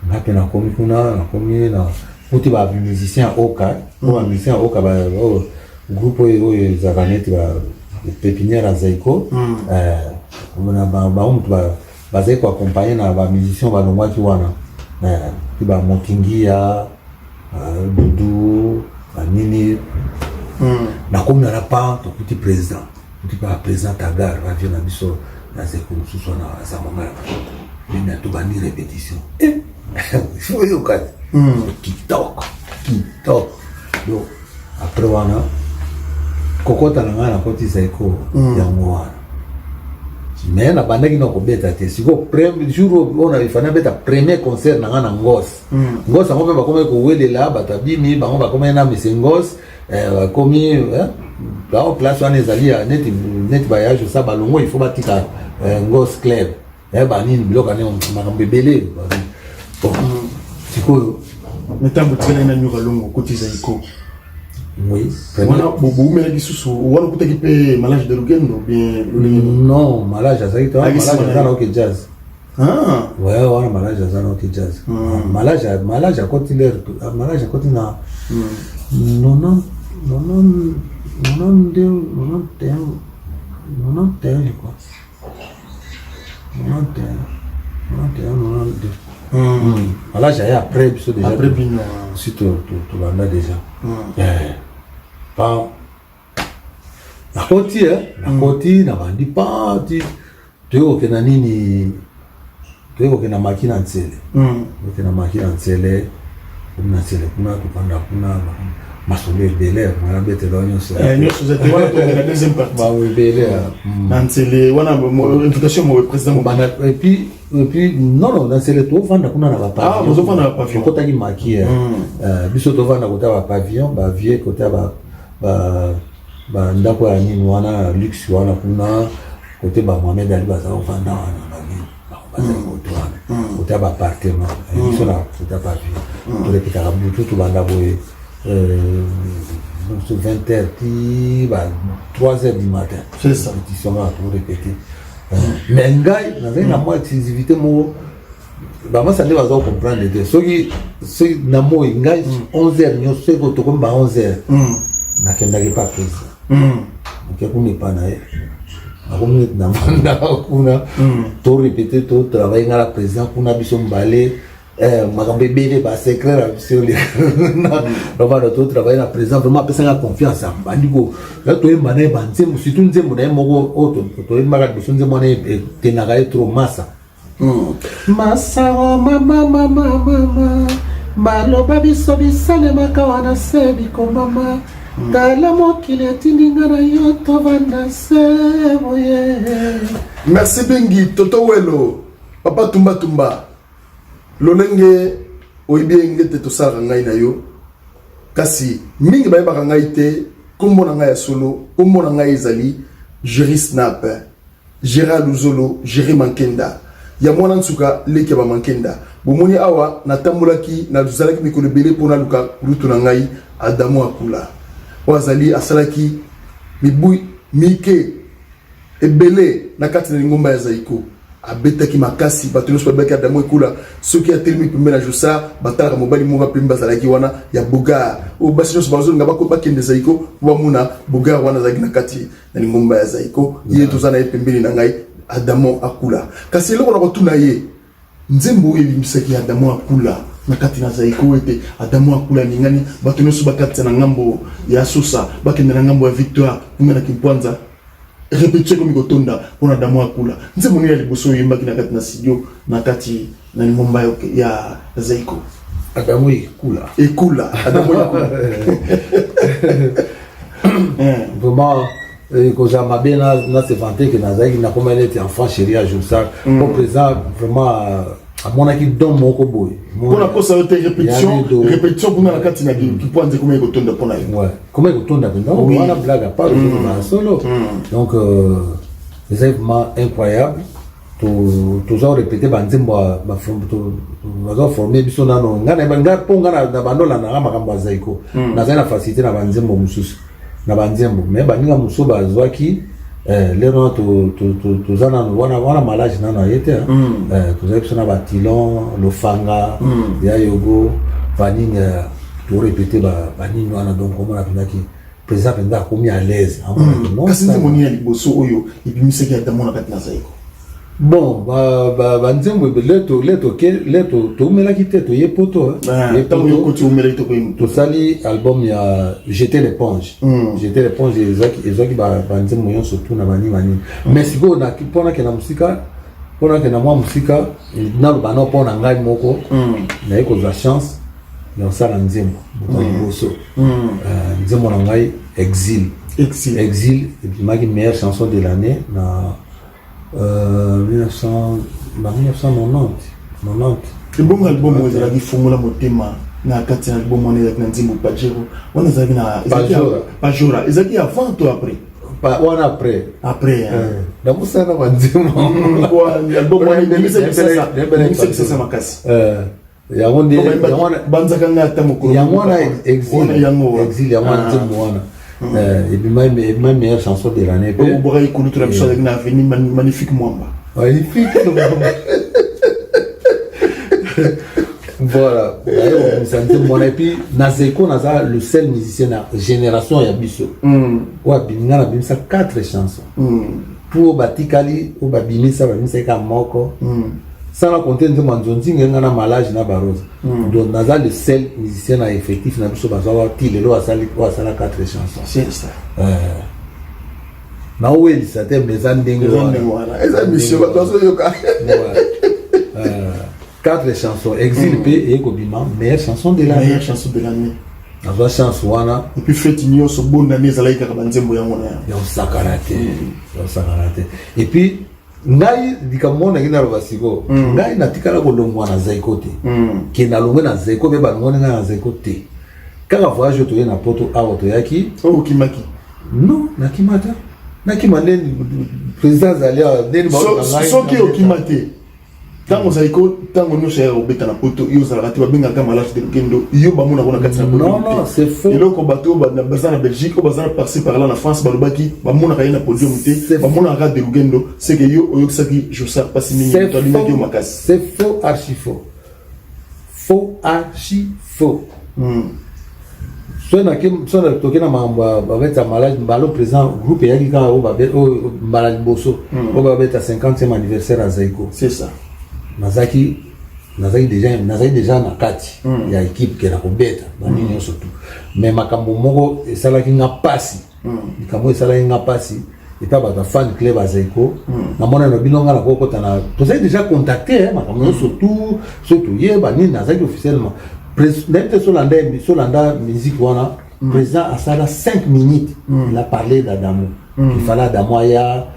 ngapi na komi kuna na komi na uti ba musicien oka ba musicien oka ba groupe oyo zakaneti ba pépinière zaiko na ba umtu ba zaiko accompagner na ba musicien ba longwa ki wana ti ba motingia dudu ba nini na komi na pa to petit président uti ba président tagar va vient na biso na zaiko mususu na zamanga mais to ba ni répétition faut y aller kitoko donc après wana kokota na ngana koti zaiko ya mwana mais na bandaki na kobeta te siko premier jour on avait fait beta premier concert na ngana ngos ngos ba comme ko welela batabimi ba ba comme na misengos komi ba en place on ezali net voyage ça balongo il faut batika ngos club ba nini biloka ne makambe belé sikoyo metambo tsela ina nyuka longo kotiza iko oui wana bobo umela kisusu wana kutaki pe malage de lugendo bien non malage azaki to malage kana ok jazz Ouais, on a malage à Zanoki Jazz. Malage à côté l'air, malage à côté na. Non, quoi. 91. Malage à après, déjà. Après, bien. Si tu l'as déjà. Pas. La côté, n'a pas dit pas. Tu es na nini. Tu es na makina ntsele. Tu na makina ntsele. Kuna kupanda kuna masolo ebele na bete lonyo so. Nyoso za tewa to na deuxième partie. Ba ebele. Ntsele wana invitation mo président bana et puis non ntsele to vanda kuna na ba pavillon. Ah, vous vanda na pavillon. Kota ki makie. Biso to vanda kota ba pavillon, ba vie kota ba ndako ya nini wana luxe wana kuna côté ba Mohamed Ali baza vanda wana ba vie. Kota ba appartement. Biso na kota ba vie. Pour les pétards, tout le monde 20h, 3h du matin. C'est ça. Répétition là pour répéter. Mais Ngaï, n'avait la moins exclusivité, moi, ça ne va pas comprendre les deux. Ceux qui n'ont pas Ngaï, 11h, nous sommes tous comme 11h. N'a pas président. Donc, on n'est pas naïf. On a tout répété, tout travailler dans la présidence, on a besoin de balai. Makambe bébé ba secret sur les on va tout travailler la présence vraiment personne a confiance en bandiko là toi mané banze surtout nzembo na moko auto toi mara besoin nzembo na tenaka trop massa massa mama maloba biso bisale makawana sebi ko mama Kala mokili etindinga na yo tovanda se boye. Merci Bengi Toto Welo Papa Tumba Lolenge oyibienge te tosala ngai na yo kasi mingi ba ba ngai te kombo na ngai ya solo kombo na ngai ezali Jerry Snap Gérald Luzolo Jerry Mankenda ya mwana nsuka leke ba Mankenda bomoni awa natambulaki na luzalaki mikolo belé pona luka lutu na ngai Adamu Akula wazali asalaki mibui mike ebele na kati na ngomba ya Zaiko abetaki makasi bato nyonso babaki Adamu Akula soki atelemi pembe na Josa batala mobali monga pembe azalaki wana ya Boga o basi nyonso bazolinga bakende Zaiko bamuna Boga wana azalaki na kati na ngomba ya Zaiko ye tozana ye pembeni na ngai Adamu Akula kasi eloko na kotuna ye nzembo ebimisaki Adamu Akula na kati na Zaiko ete Adamu Akula ningani bato nyonso bakati na ngambo ya Sosa bakende na ngambo ya Victoire kunga na Kimpwanza répétition comme Gotonda pour Adamu Akula nzembo ni ya liboso yembaki na kati na studio na kati na ngomba ya Zaiko Adamu Akula Adamu Akula vraiment que j'aimais bien na se vanter que na Zaiki na comme elle était enfant chérie à Josa au présent vraiment à mon avis don moko boy pour la cause de répétition pour na kati na Kimpwanza comme Gotonda pour na ouais comme Gotonda donc on a blague à part solo donc c'est vraiment incroyable toujours répéter banzembo ba former biso nano ngana ponga na bandola na makambo Zaiko na zana facilité na banzembo mususu na banzembo mais baninga muso bazwaki lero to zana wana malage nano yete to zaiko na batilon lofanga ya yogo baninga to répéter baninga wana donc comment on a président penda komi à l'aise kasi nzembo ni ya liboso oyo ibimiseki Adamu na kati na Zaiko. Bon, banzembo leto to melaki te to yepoto to sali album ya Jeter l'éponge. Jeter l'éponge ezaki banzembo yon surtout na bani mais siko na pona ke na musika mwa musika na bana pona ngai moko na eko za chance na sala nzembo boso nzembo na ngai exil et puis maki meilleure chanson de l'année na 1990. Le bon album où il a dit formula motema na kati na album on est na nzimbo Pajero on est avec na Pajora ezaki avant ou après on après na musana banzimo kwa album on est c'est ça makasi ya wonde banzaka ngata mokolo ya wana exil ya wana nzimbo wana et puis ma meilleure chanson de l'année. Magnifique Mwamba. Magnifique. Voilà. Et puis, Nazeko, Naza, le seul musicien de la génération Yabiso. Ouais, Biminga, na Bimisa 4 chansons. Pour Batikali, ou Babimisa, Babimisa Kamoko. Sans la compter de Manzonzi, il y a un malage na Barose. Donc, Naza, le seul musicien à effectif, na Biso Bazawa, Tilelo, à Sala 4 chansons. C'est ça. Na oui, c'était mes andengues. Monsieur, 4 chansons. Exil P et Kobima, meilleure chanson de l'année. Meilleure chanson de l'année. La chanson wana. Et puis fête igno so bonne année zala ikabanzembo ya mona. Ya sakarate. Ya sakarate. Et puis ngai dikamona ngina robasiko. Ngai natikala kolongwa na Zaiko te. Ke na longwe na Zaiko be ba ngone na Zaiko te. Kaka voyage to na poto auto yaki. Oh kimaki. Non, na kimata. Na kimande président zalia deni ba ngai. So ki okimate. Tango Zaiko, tango nous cher au beta na poto, yo za rati ba benga ka malade de kendo, yo ba mona kona katina poto. Non, c'est faux. Et là ko bateau ba na bazana Belgique, ko bazana par-ci par là na France, ba lobaki, ba mona ka ina podium te, ba mona ka de Lugendo, c'est que yo oyo saki je sais pas si mingi to limaki o makasi. C'est faux, archi faux. Faux, archi faux. Soit na toke na mamba ba beta malade balo président groupe ya kika o ba malade bosso, o ba beta 50e anniversaire à Zaiko. C'est ça. Nazaki déjà na kati ya équipe qui na kobeta banini surtout mais makambo moko esalaki nga pasi makambo esalaki nga pasi et pas ba fan club à Zaiko na mona na binonga na kokota na to sai déjà contacté makambo surtout ye banini nazaki officiellement président Solanda musique wana président asala 5 minutes il a parlé d'Adamo. Il fallait Damoya,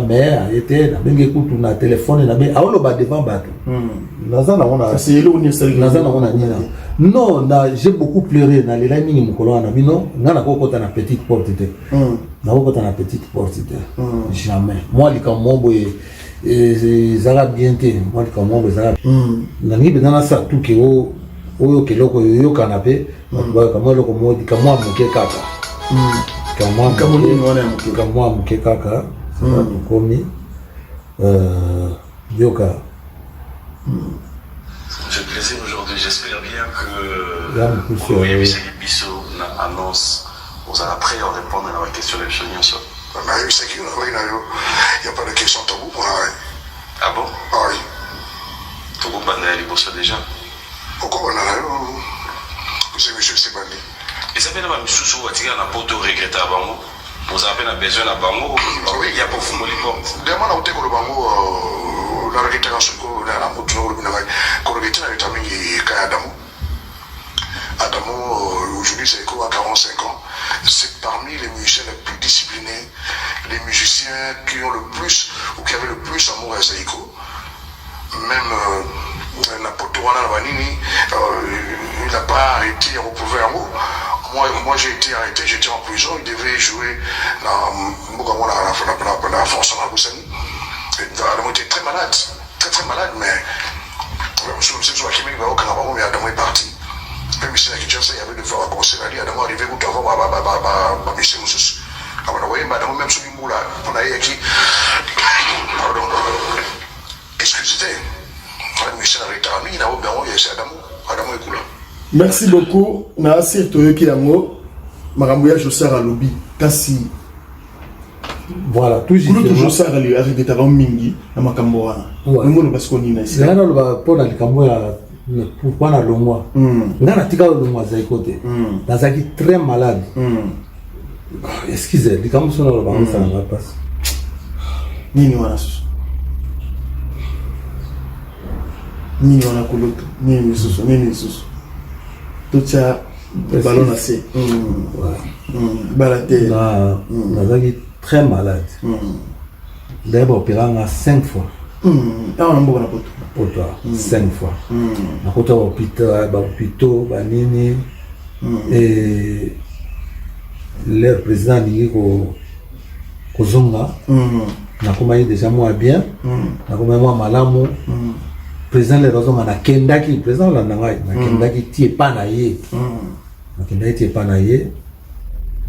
mais il était dans le téléphone, il a devant bateau. Non, j'ai beaucoup pleuré dans les lignes de Moukolon, non, na petite porte. Na petite porte. Jamais. Moi, les Kamombo et Zara bien moi, les Kamombo Zara. Nani bedana sa tout que au keloko yo canapé, comme le commode, comme moi, mon kaka. Kamwa mke kaka komi yoka. J'ai plaisir aujourd'hui, j'espère bien que Koyebi Biso annonce aux après en répondre à la question de l'Union. Il n'y a pas de question tabou. Ah bon? Ah oui. Tout le monde a les déjà. Pourquoi on a c'est monsieur Sebani. Et ça fait un sous attirer un poto regretter à Bango. Vous avez besoin à Bango. Oui, il y a pas fumé les portes. Demain, on t'écoute le Bango. La regretter en secours, la poto, le binavai. Quand on regretter, il y a Adamo. Adamo, aujourd'hui, c'est quoi à 45 ans. C'est parmi les musiciens les plus disciplinés, les musiciens qui ont le plus, ou qui avaient le plus amour à Zaiko. Même la poto, il n'a pas été reprouvé en haut. Moi j'ai été arrêté, j'étais en prison, il devait jouer dans la force en Aboussani. Adamo était très malade, mais je me suis dit qu'il est parti. Même ici, il y avait des fois à concert, Adamo arrivé où tu as vu Michel Moussous. Adamo même sur l'imboula, on a eu qui. Pardon, excusez. Michel Aritami, il a oublié, c'est Adamo est cool. Merci beaucoup. Na asir toyoki yango makambo ya Josar alobi kasi voilà tout juste kulo Josar ali arrêté avant mingi na makambo wana ngono parce qu'on ina ici ngana lo pona likambo ya pourquoi na longwa ngana tika longwa za ikote nazaki très malade excusez likambo sona lo bango ça na passe nini wana susu nini wana kuloto nini susu tout ça le ballon assez baladé nazaki très malade d'abord opéré 5 fois ah on a beaucoup na poto 5 fois na kota hôpital banini et leur président dit ko zonga na koma déjà moi bien na koma moi malamu président les raisons na kendaki président la nangai na kendaki tie pa na ye na kendaki tie pa na ye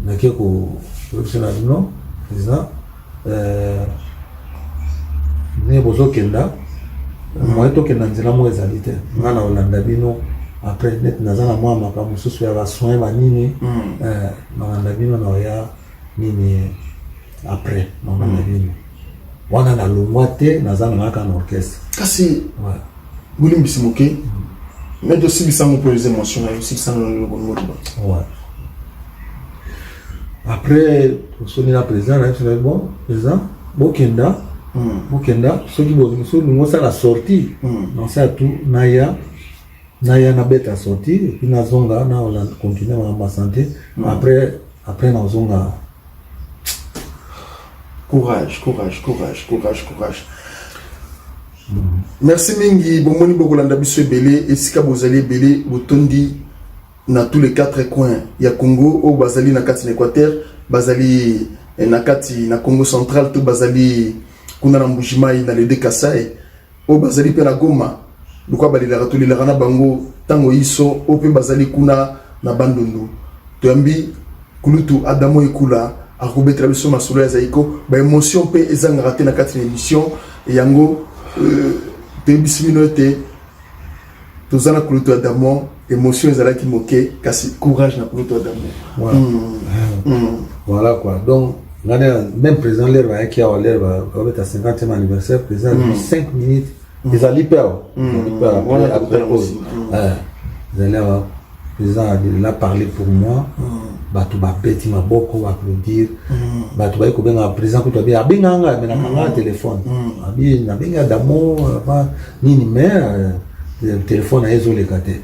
na keko professionnel non président ne bozo kenda moi tokenda nzela mo ezali te nga na olanda bino après net naza na mwa makambo mosusu ya basoin banini nalanda bino na oya nini après nalanda bino wana nalongwa te naza na ngaka na orchestre kasi bolimbisi moke mais tosilisa ngo mpo les émotions na yo silisa ngo ngoloba après tosoni na président na yesu bon président bokenda soki bolingo osala sortie nansa tu naya na beta sortie et puis nazonga na continue ma santé après nazonga courage. Merci mingi bomoni bokolanda biso ebele esika bozali ebele botondi na tous les 4 coins ya Congo au bazali na kati na Équateur bazali na kati na Congo central to bazali kuna na Mbujimayi na le Kasai au bazali pe na Goma lokwa balila ratolila na bango tango iso au pe bazali kuna na Bandundu toyambi kulutu Adamo Ekula akobetela biso masolo ya zaiko ba émotion pe ezanga raté na kati na émission yango te bisimino te tozana kulutu Adamo émotion ezalaki moke kasi courage na kulutu Adamo voilà quoi donc même président l'air va qui a l'air va être à 50e anniversaire président 5 minutes ils allaient perdre après président a parlé pour moi batu ba beti maboko ba applaudir batu ba ko benga président ko to bien abenganga mais na kanga téléphone abi na benga Adamo ba nini mais téléphone a isolé kate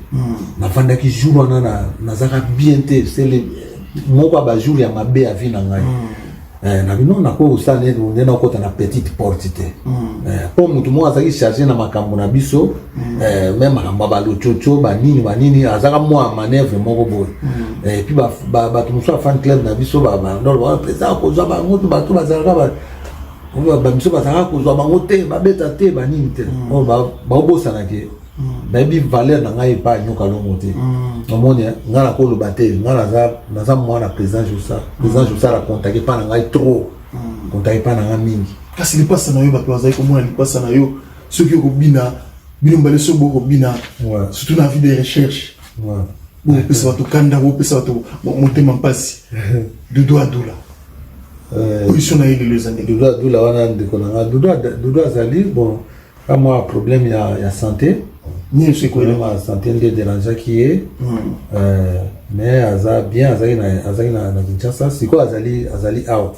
na fanda ki jour wana na zaka bien te c'est le moko ba jour ya mabe a vina ngai na bino na ko usane ndena ko ta na petite porte te pour mutu mo azaki charger na makambo na biso même makambo ba lochocho ba nini azaka mo manœuvre moko boy et puis ba tout so fan club na biso ba ndolo ba président ko zo ba mutu ba to bazaka ba biso ba zaka ko zo ba ngote ba beta te ba nini te ba obosa na ke baby valeur na ngai pa nyoka longo te omoni ngala ko lobate ngala za mwana président Josa la contacter pa na ngai trop contacter pa na ngai mingi kasi lipasa na yo ba plaza ko mwana lipasa na yo soki ko bina bino mbale so boko bina surtout na vie de recherche bo pesa watu kanda bo pesa watu motema mpasi de doigt doula position na ile les années de doigt doula wana ndiko na doigt azali bon à moi problème ya santé ni ce que la santé de déranger qui est mais aza bien azali na Kinshasa siko azali awa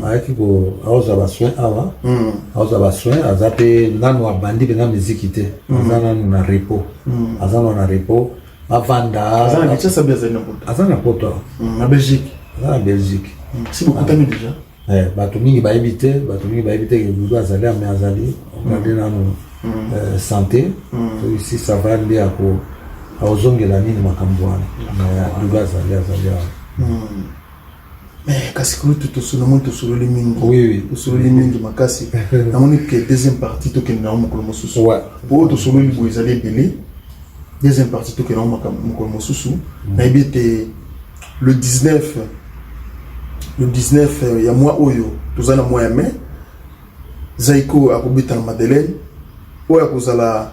aki ko aoza ba soin aza pe nanu abandi be na musique te aza na repos avanda aza na Kinshasa aza na poto na Belgique si beaucoup t'as déjà bato mingi bayebi te ke dudu azali mais azali ogade nanu santé ici ça va nde aozongela nini makambo wana dudu azali mais kasi kulutu tosololi mingi oui tosololi mingi makasi namoni ke deuxième partie tokende na mokolo mosusu po tosololi boye ezali ebele deuxième partie tokende na mokolo mosusu nayebi ete le 19 ya mois oyo tozana mois ya mai zaiko akobeta na Madeleine oyo akozala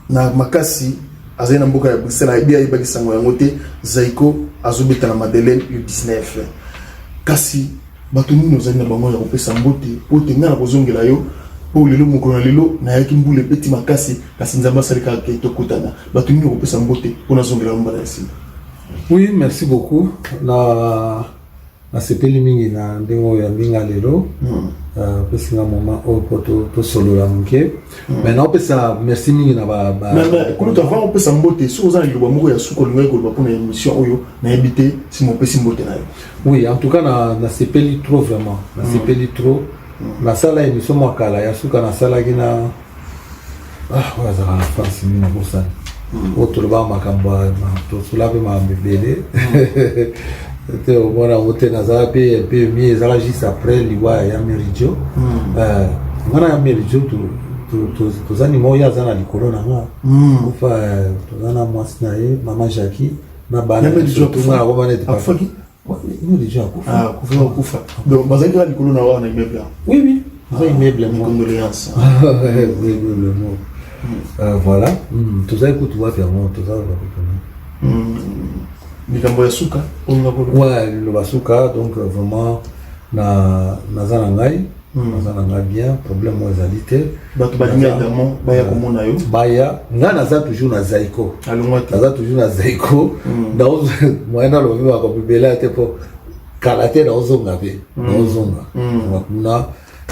na makasi azali na mboka ya Bruxelles ayebi ayebaki sango yango te zaiko azobeta na Madeleine le 19 kasi bato nini ozali na bango ya kopesa mbote po te nga na kozongela yo po lelo mokolo na lelo nayaki mbula epeti makasi kasi nzambe asali kaka ke tokutana bato nini kopesa mbote mpo nazongela yo mbala ya nsima. Oui, merci beaucoup. Na sepeli mingi na ndengo ya mbinga lelo pesi nga moma opo to solo la muke mais na opesa merci mingi na ba kuluta va opesa mbote so ozana liloba moko ya suko linga ko ba pona émission oyo na ebité si mo pesi mbote na yo. Oui, en tout cas na sepeli trop vraiment na sepeli trop na sala émission mo kala ya suka na sala gina wa za na France ni na bosani autre ba makamba to sulabe ma bebele te o mona wote na za pe mi za juste après liwa ya meridio ngana ya meridio to zani moya za na likolo na nga ufa to zana mwasi na ye mama Jackie na bana to ngana ko bana te pa nous déjà kufa donc bazali likolo na wana immeuble oui ça immeuble mon condoléances oui le mot Voilà. Tout ça, écoute, tu vois, vraiment, tout ça, Mikambo ya suka. Ouais, le basuka, donc vraiment, na zanangai bien, problème moi zalité. Bato balinga évidemment, baya komona yo. Baya, nga naza toujours na zaiko. Alongwata. Naza toujours na zaiko. Dans moi na lo viva ko bibela te po kalate na ozonga pe. Na ozonga. Wakuna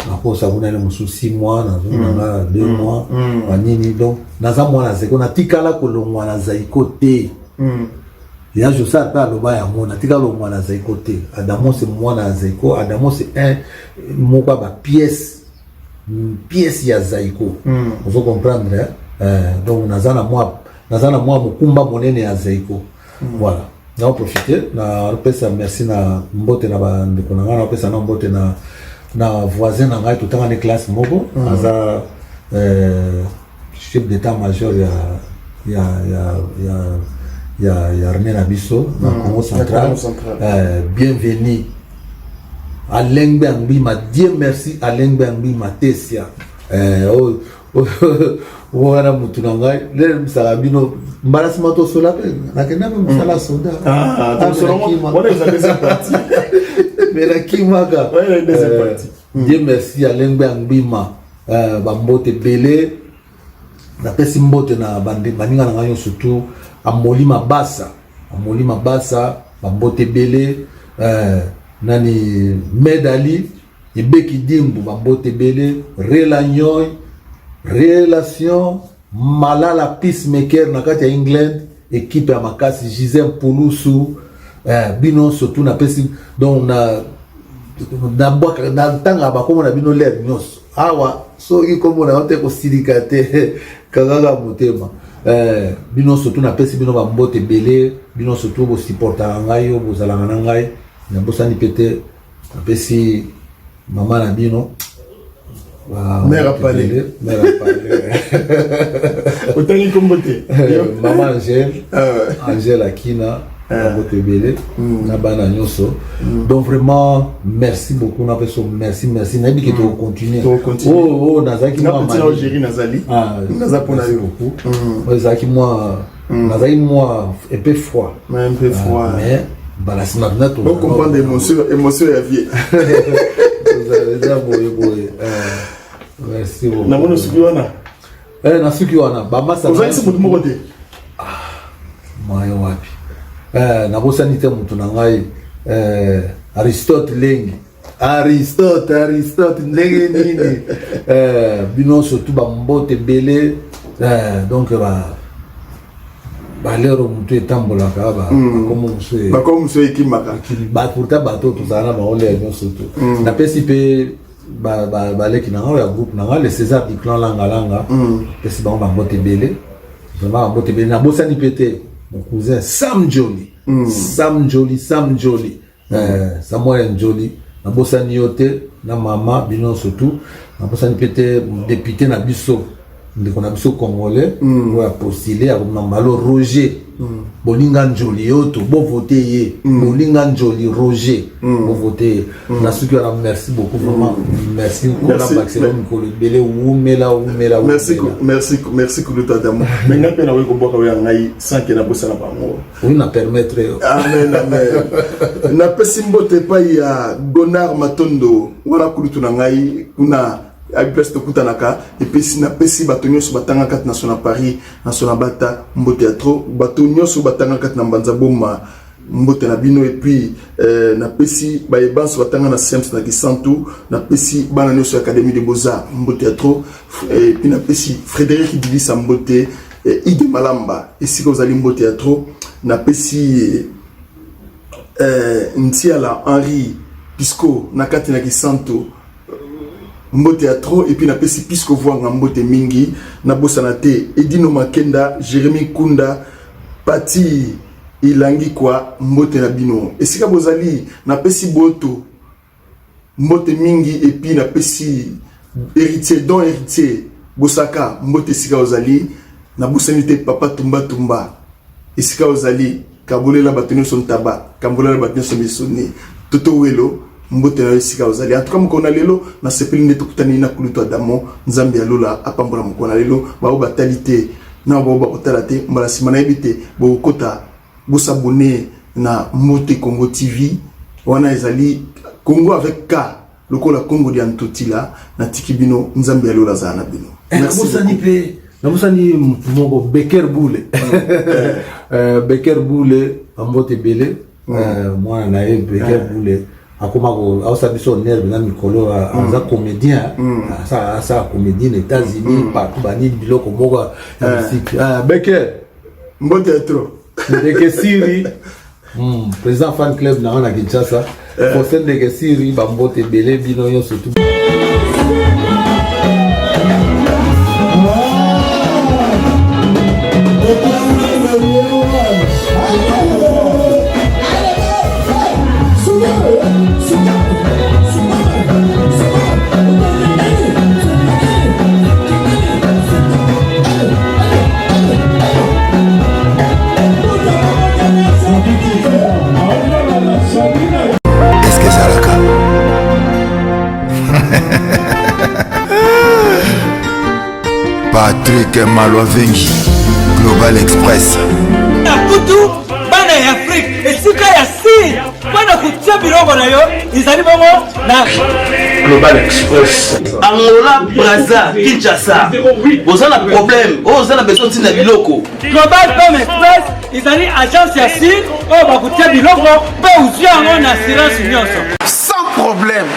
na kosa kuna ile musu 6 mois na zonga 2 mois. Wanini donc naza moi na zaiko na tikala ko longwa na zaiko te. Ya je sais pas le baya mona tika lo mwana zaiko te. Adamo c'est mwana zaiko, Adamo c'est un moka ba pièce ya zaiko. On faut comprendre donc nazana moi mukumba monene ya zaiko. Voilà. Na profiter na pesa merci na mbote na ba ndeko na ngana pesa na mbote na voisin na ngai tout en classe moko aza chef d'état-major ya René Nabiso na Congo Central. Bienvenue Alain Bangbi, Dieu merci Alain Bangbi Matesia. Wana mutu na ngai le msalabino embarrassement to sola pe na kenda msala soda. Voilà les deuxième partie. Mais la kimaka. Ouais, la deuxième partie. Dieu merci Alain Bangbi bambote belé na pesi mbote na bande baninga na ngai surtout amoli mabasa bambote belé nani medali ibeki dimbu bambote belé relation malala peacemaker na kati ya England équipe ya makasi Gisèle Pouloussou bino surtout na pesi donc na boka na tanga ba komo na bino ler nyos awa so ikomo na ote ko silikate kagaga mutema bino surtout na pesi bino bambote belé bino surtout bo supporta ngai yo bozalanga na ngai na bosani pete na pesi mama na bino mère palé otangi kombote mama Angèle Akina bambote belé na bana nyoso donc vraiment merci beaucoup na peso merci na bi que tu continuer nazaki moi na Algérie nazali naza pona yo nazaki moi nazaki moi un peu froid mais balasi maintenant tout comprendre émotion ya vie merci beaucoup na mono suki wana na suki wana bamasa ozaki mutu moko te mayo wapi na bosani te mutu na ngai Aristote Lengi Aristote ndenge nini bino surtout bambote belé donc balero mutu etambolaka bakomo musu ekimaka pourtant bato tozala na baole nyonso tu na pesi pe baleki na ya groupe na le César du clan langa pesi bango bambote belé vraiment bambote belé na bosani pete mon cousin Sam Joli Samuel Njoli na bosani yote na mama bino surtout na bosani pete député na biso ndeko na biso congolais wa postulé à Malo Roger bolinga Njoli yoto bo voter ye bolinga Njoli Roger bo voter na suki na merci beaucoup vraiment merci pour la maximum ko belé umela merci kuluta damo menga pena we ko boka we ngai sanke na bosala bango oui na permettre amen na pesimbote pa ya Gonard Matondo wala kulutu na ngai kuna Aïpes de Koutanaka, et puis si na pesi batonyo sur batanga kat national Paris, national bata, mbo théâtre, batonyo sur batanga kat na Banzaboma, mbo na bino, et puis na pesi baeban sur batanga na Sems na Kisantu, na pesi bananyo sur l'Académie des Beaux-Arts, mbo théâtre, et puis na pesi Frédéric Idilissa mbote, Ide Malamba, et si vous allez mbo théâtre, na pesi Ntiala Henri Pisco, na kati na Kisantu, mbote ya trop et puis na pesi pisco voir na mbote mingi na bosanate Edino Makenda Jérémy Kunda Pati ilangi kwa mbote na bino esika bozali na pesi boto mbote mingi et puis na pesi héritier bosaka mbote esika ozali na bosanite papa tumba esika ozali kabolela batenyo son taba kabolela batenyo son misoni toto welo mbote na esika ozali en tout cas mokona lelo na sepeli nde tokutani na kulutu adamo nzambe alola apambola mokona lelo bao batalite na bao bakotala te mbala sima na yebite bokota bosabone na Mbote Congo TV wana ezali Congo avec K lokola Congo di Antotila na tikibino nzambe alola za na bino merci namusani mongo Becker Boule Becker Boule Mbote Bele moi na Becker Boule akoma ko ausabiso nerve na mikolo aza comédien ça comédien aux États-Unis partout bani biloko moko musique Becker Mbote trop Ndeke Siri président fan club na Kinshasa Fosen Ndeke Siri ba Mbote Bele bino yo surtout Patrick Malwavengi, Global Express. Nakutu bana ya Afrique esika ya si bana kutia biloko na yo izali bongo na Global Express. Angola, Brazza, Kinshasa. Vous avez un problème. Vous avez besoin de biloko. Global Express izali agence ya si o ba kutia biloko pe uzia ngo na assurance nyonso. Sans problème.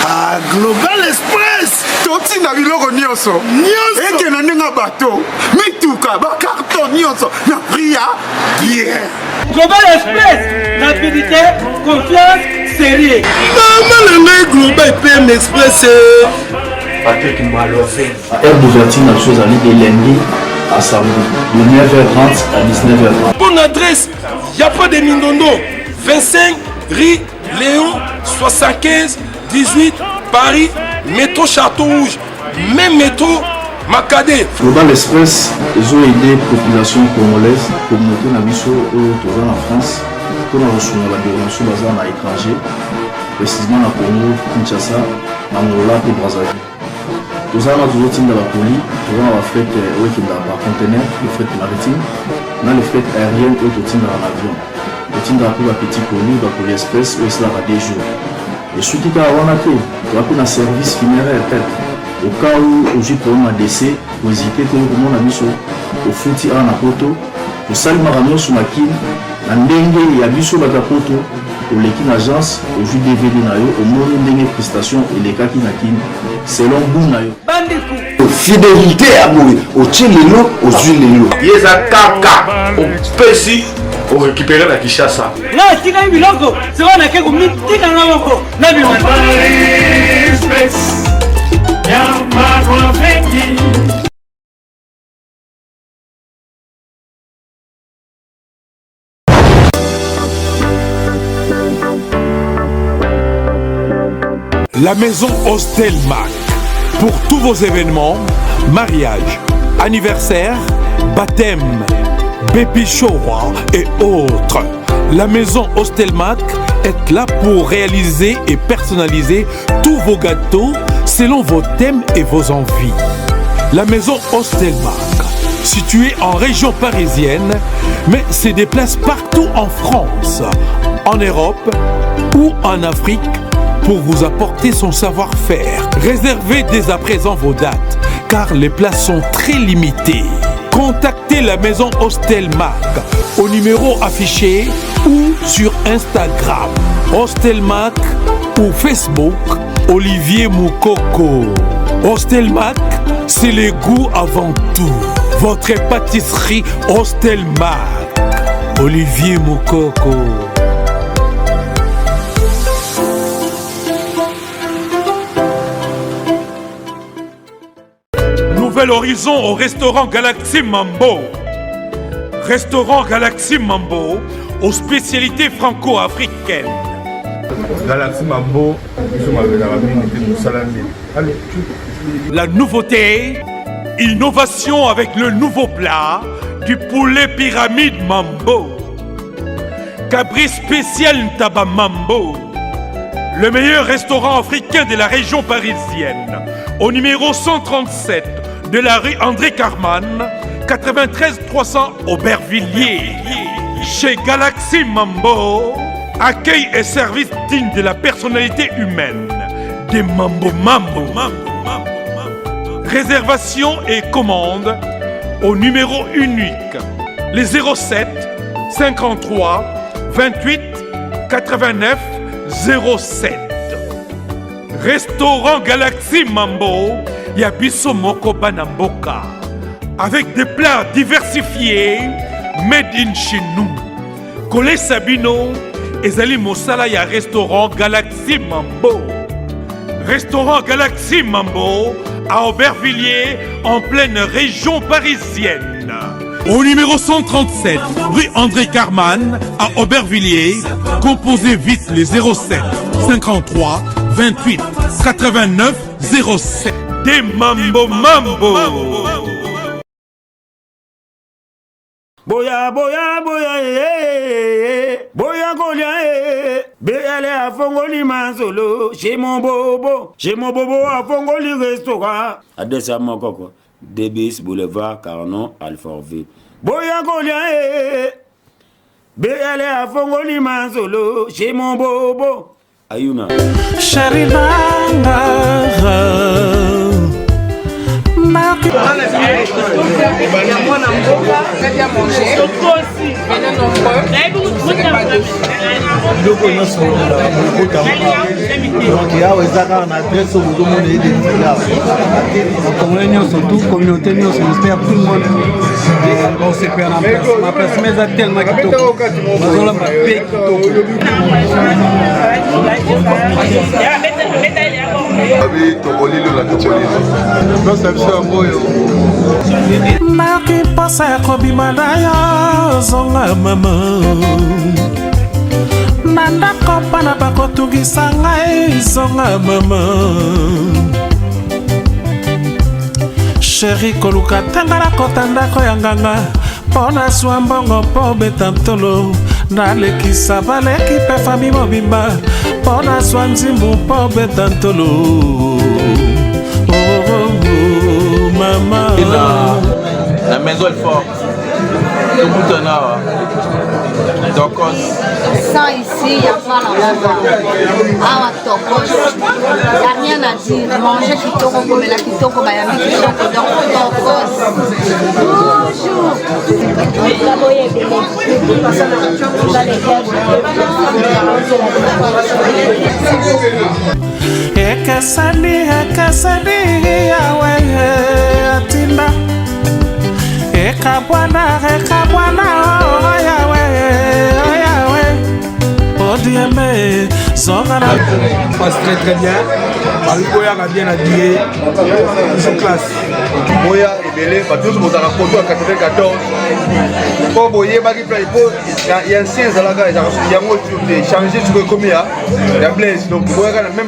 Ah, Global Express. Toti na biloko nyonso. Eke na nenga bateau. Mituka, ba carton nyonso. Na pria. Yeah. Global Express, rapidité, confiance, sérieux. Maman le Global PM Express. Patrick Malwavengi. Air d'ouverture na chose à l'île de lundi à samedi de 9h30 à 19h30. Bonne adresse, il n'y a pas de Mindondo. 25 rue Léon 75 18 Paris, métro Château Rouge, même métro Macadé. Global Express, ils ont aidé la population congolaise, communauté Nabiso en France, pour la reçu la déronation basée à l'étranger, précisément à Congo, Kinshasa, Angola et Brazzaville. Nous avons toujours dans la colis, nous avons fait par conteneur, le fret maritime, nous avons le fret aérien et tout dans l'avion. Tout dans la petite colis, la colis express, où c'est là des jours. Et ce qui est à Wanake, tu as un service funéraire au cas où j'ai pour un décès, pour hésiter, tout le monde a mis au fouti à Napoto, pour saluer ma sur ma kin, la dengue, il y a biso la capoto, au l'équipe agence, au jus DVD nayo, au monde dengue prestation et les cas qui n'a kin, selon vous nayo. Fidélité à mourir, au tchelelo, aux huiles. Yeza kaka, au pesi, au récupérer la Kinshasa. Là, tika biloko, c'est on a quelque chose tika na moko, na bi La maison Hostelmac. Pour tous vos événements, mariage, anniversaire, baptême, baby shower et autres. La maison Hostelmac est là pour réaliser et personnaliser tous vos gâteaux selon vos thèmes et vos envies. La maison Hostelmac, située en région parisienne, mais se déplace partout en France, en Europe ou en Afrique pour vous apporter son savoir-faire. Réservez dès à présent vos dates, car les places sont très limitées. Contactez la maison Hostelmac au numéro affiché ou sur Instagram. Hostelmac ou Facebook, Olivier Moukoko. Hostelmac, c'est les goûts avant tout. Votre pâtisserie Hostelmac. Olivier Moukoko. Nouvel horizon au restaurant Galaxy Mambo. Restaurant Galaxy Mambo aux spécialités franco-africaines. Galaxy Mambo, la nouveauté, innovation avec le nouveau plat du poulet pyramide Mambo. Cabri spécial Ntaba Mambo. le meilleur restaurant africain de la région parisienne, au numéro 137 de la rue André Carman, 93 300 Aubervilliers. Chez Galaxy Mambo, accueil et service digne de la personnalité humaine. Des Mambo Mambo. Réservation et commande au numéro unique, les 07 53 28 89 07. Restaurant Galaxy Mambo, Yabiso Moko Banamboka. Avec des plats diversifiés, made in chez nous. Colé Sabino, Ezali Mosala ya restaurant Galaxy Mambo. Restaurant Galaxy Mambo à Aubervilliers, en pleine région parisienne. Au numéro 137, rue André Carman, à Aubervilliers, composez vite les 07 53 28 89 07. Des Mambo Mambo. Boya boya boya boya golia béale à Fongoli Manzolo chez mon bobo à Fongoli restaurant adresse à mon coco Débis Boulevard Carnon Alfortville. Boya golia béale à Fongoli Manzolo chez mon bobo Ayuna Charibanga Maki pasa kobimanaya zonga mama Nanda kopana bakotungisa ngai zonga mama Chéri koluka tangala kotandako ya nganga Pona swa mbongo po betantolo Nalekisa baleki pe fami mobimba Pona swa nzimbu po betantolo Maman. La maison est forte. Tout le monde en a. Tokos. Sans ici, il n'y a pas la ah, Tokos. Il n'y a rien à dire. Manger kitoko, comme la kitoko, bayami kitoko. Donc, Tokos. Bonjour. Ekasali, yawe atinda. Ekabwana, oh yawe. Odieme, zongana. Passe très bien. Boya a bien habillé. Toujours classe. Boya est belé. Tous les gens ont 94. Pour Boya, il y a un sien, il y a changé sur le commis. Il y a Blaise. Donc, Boya, même.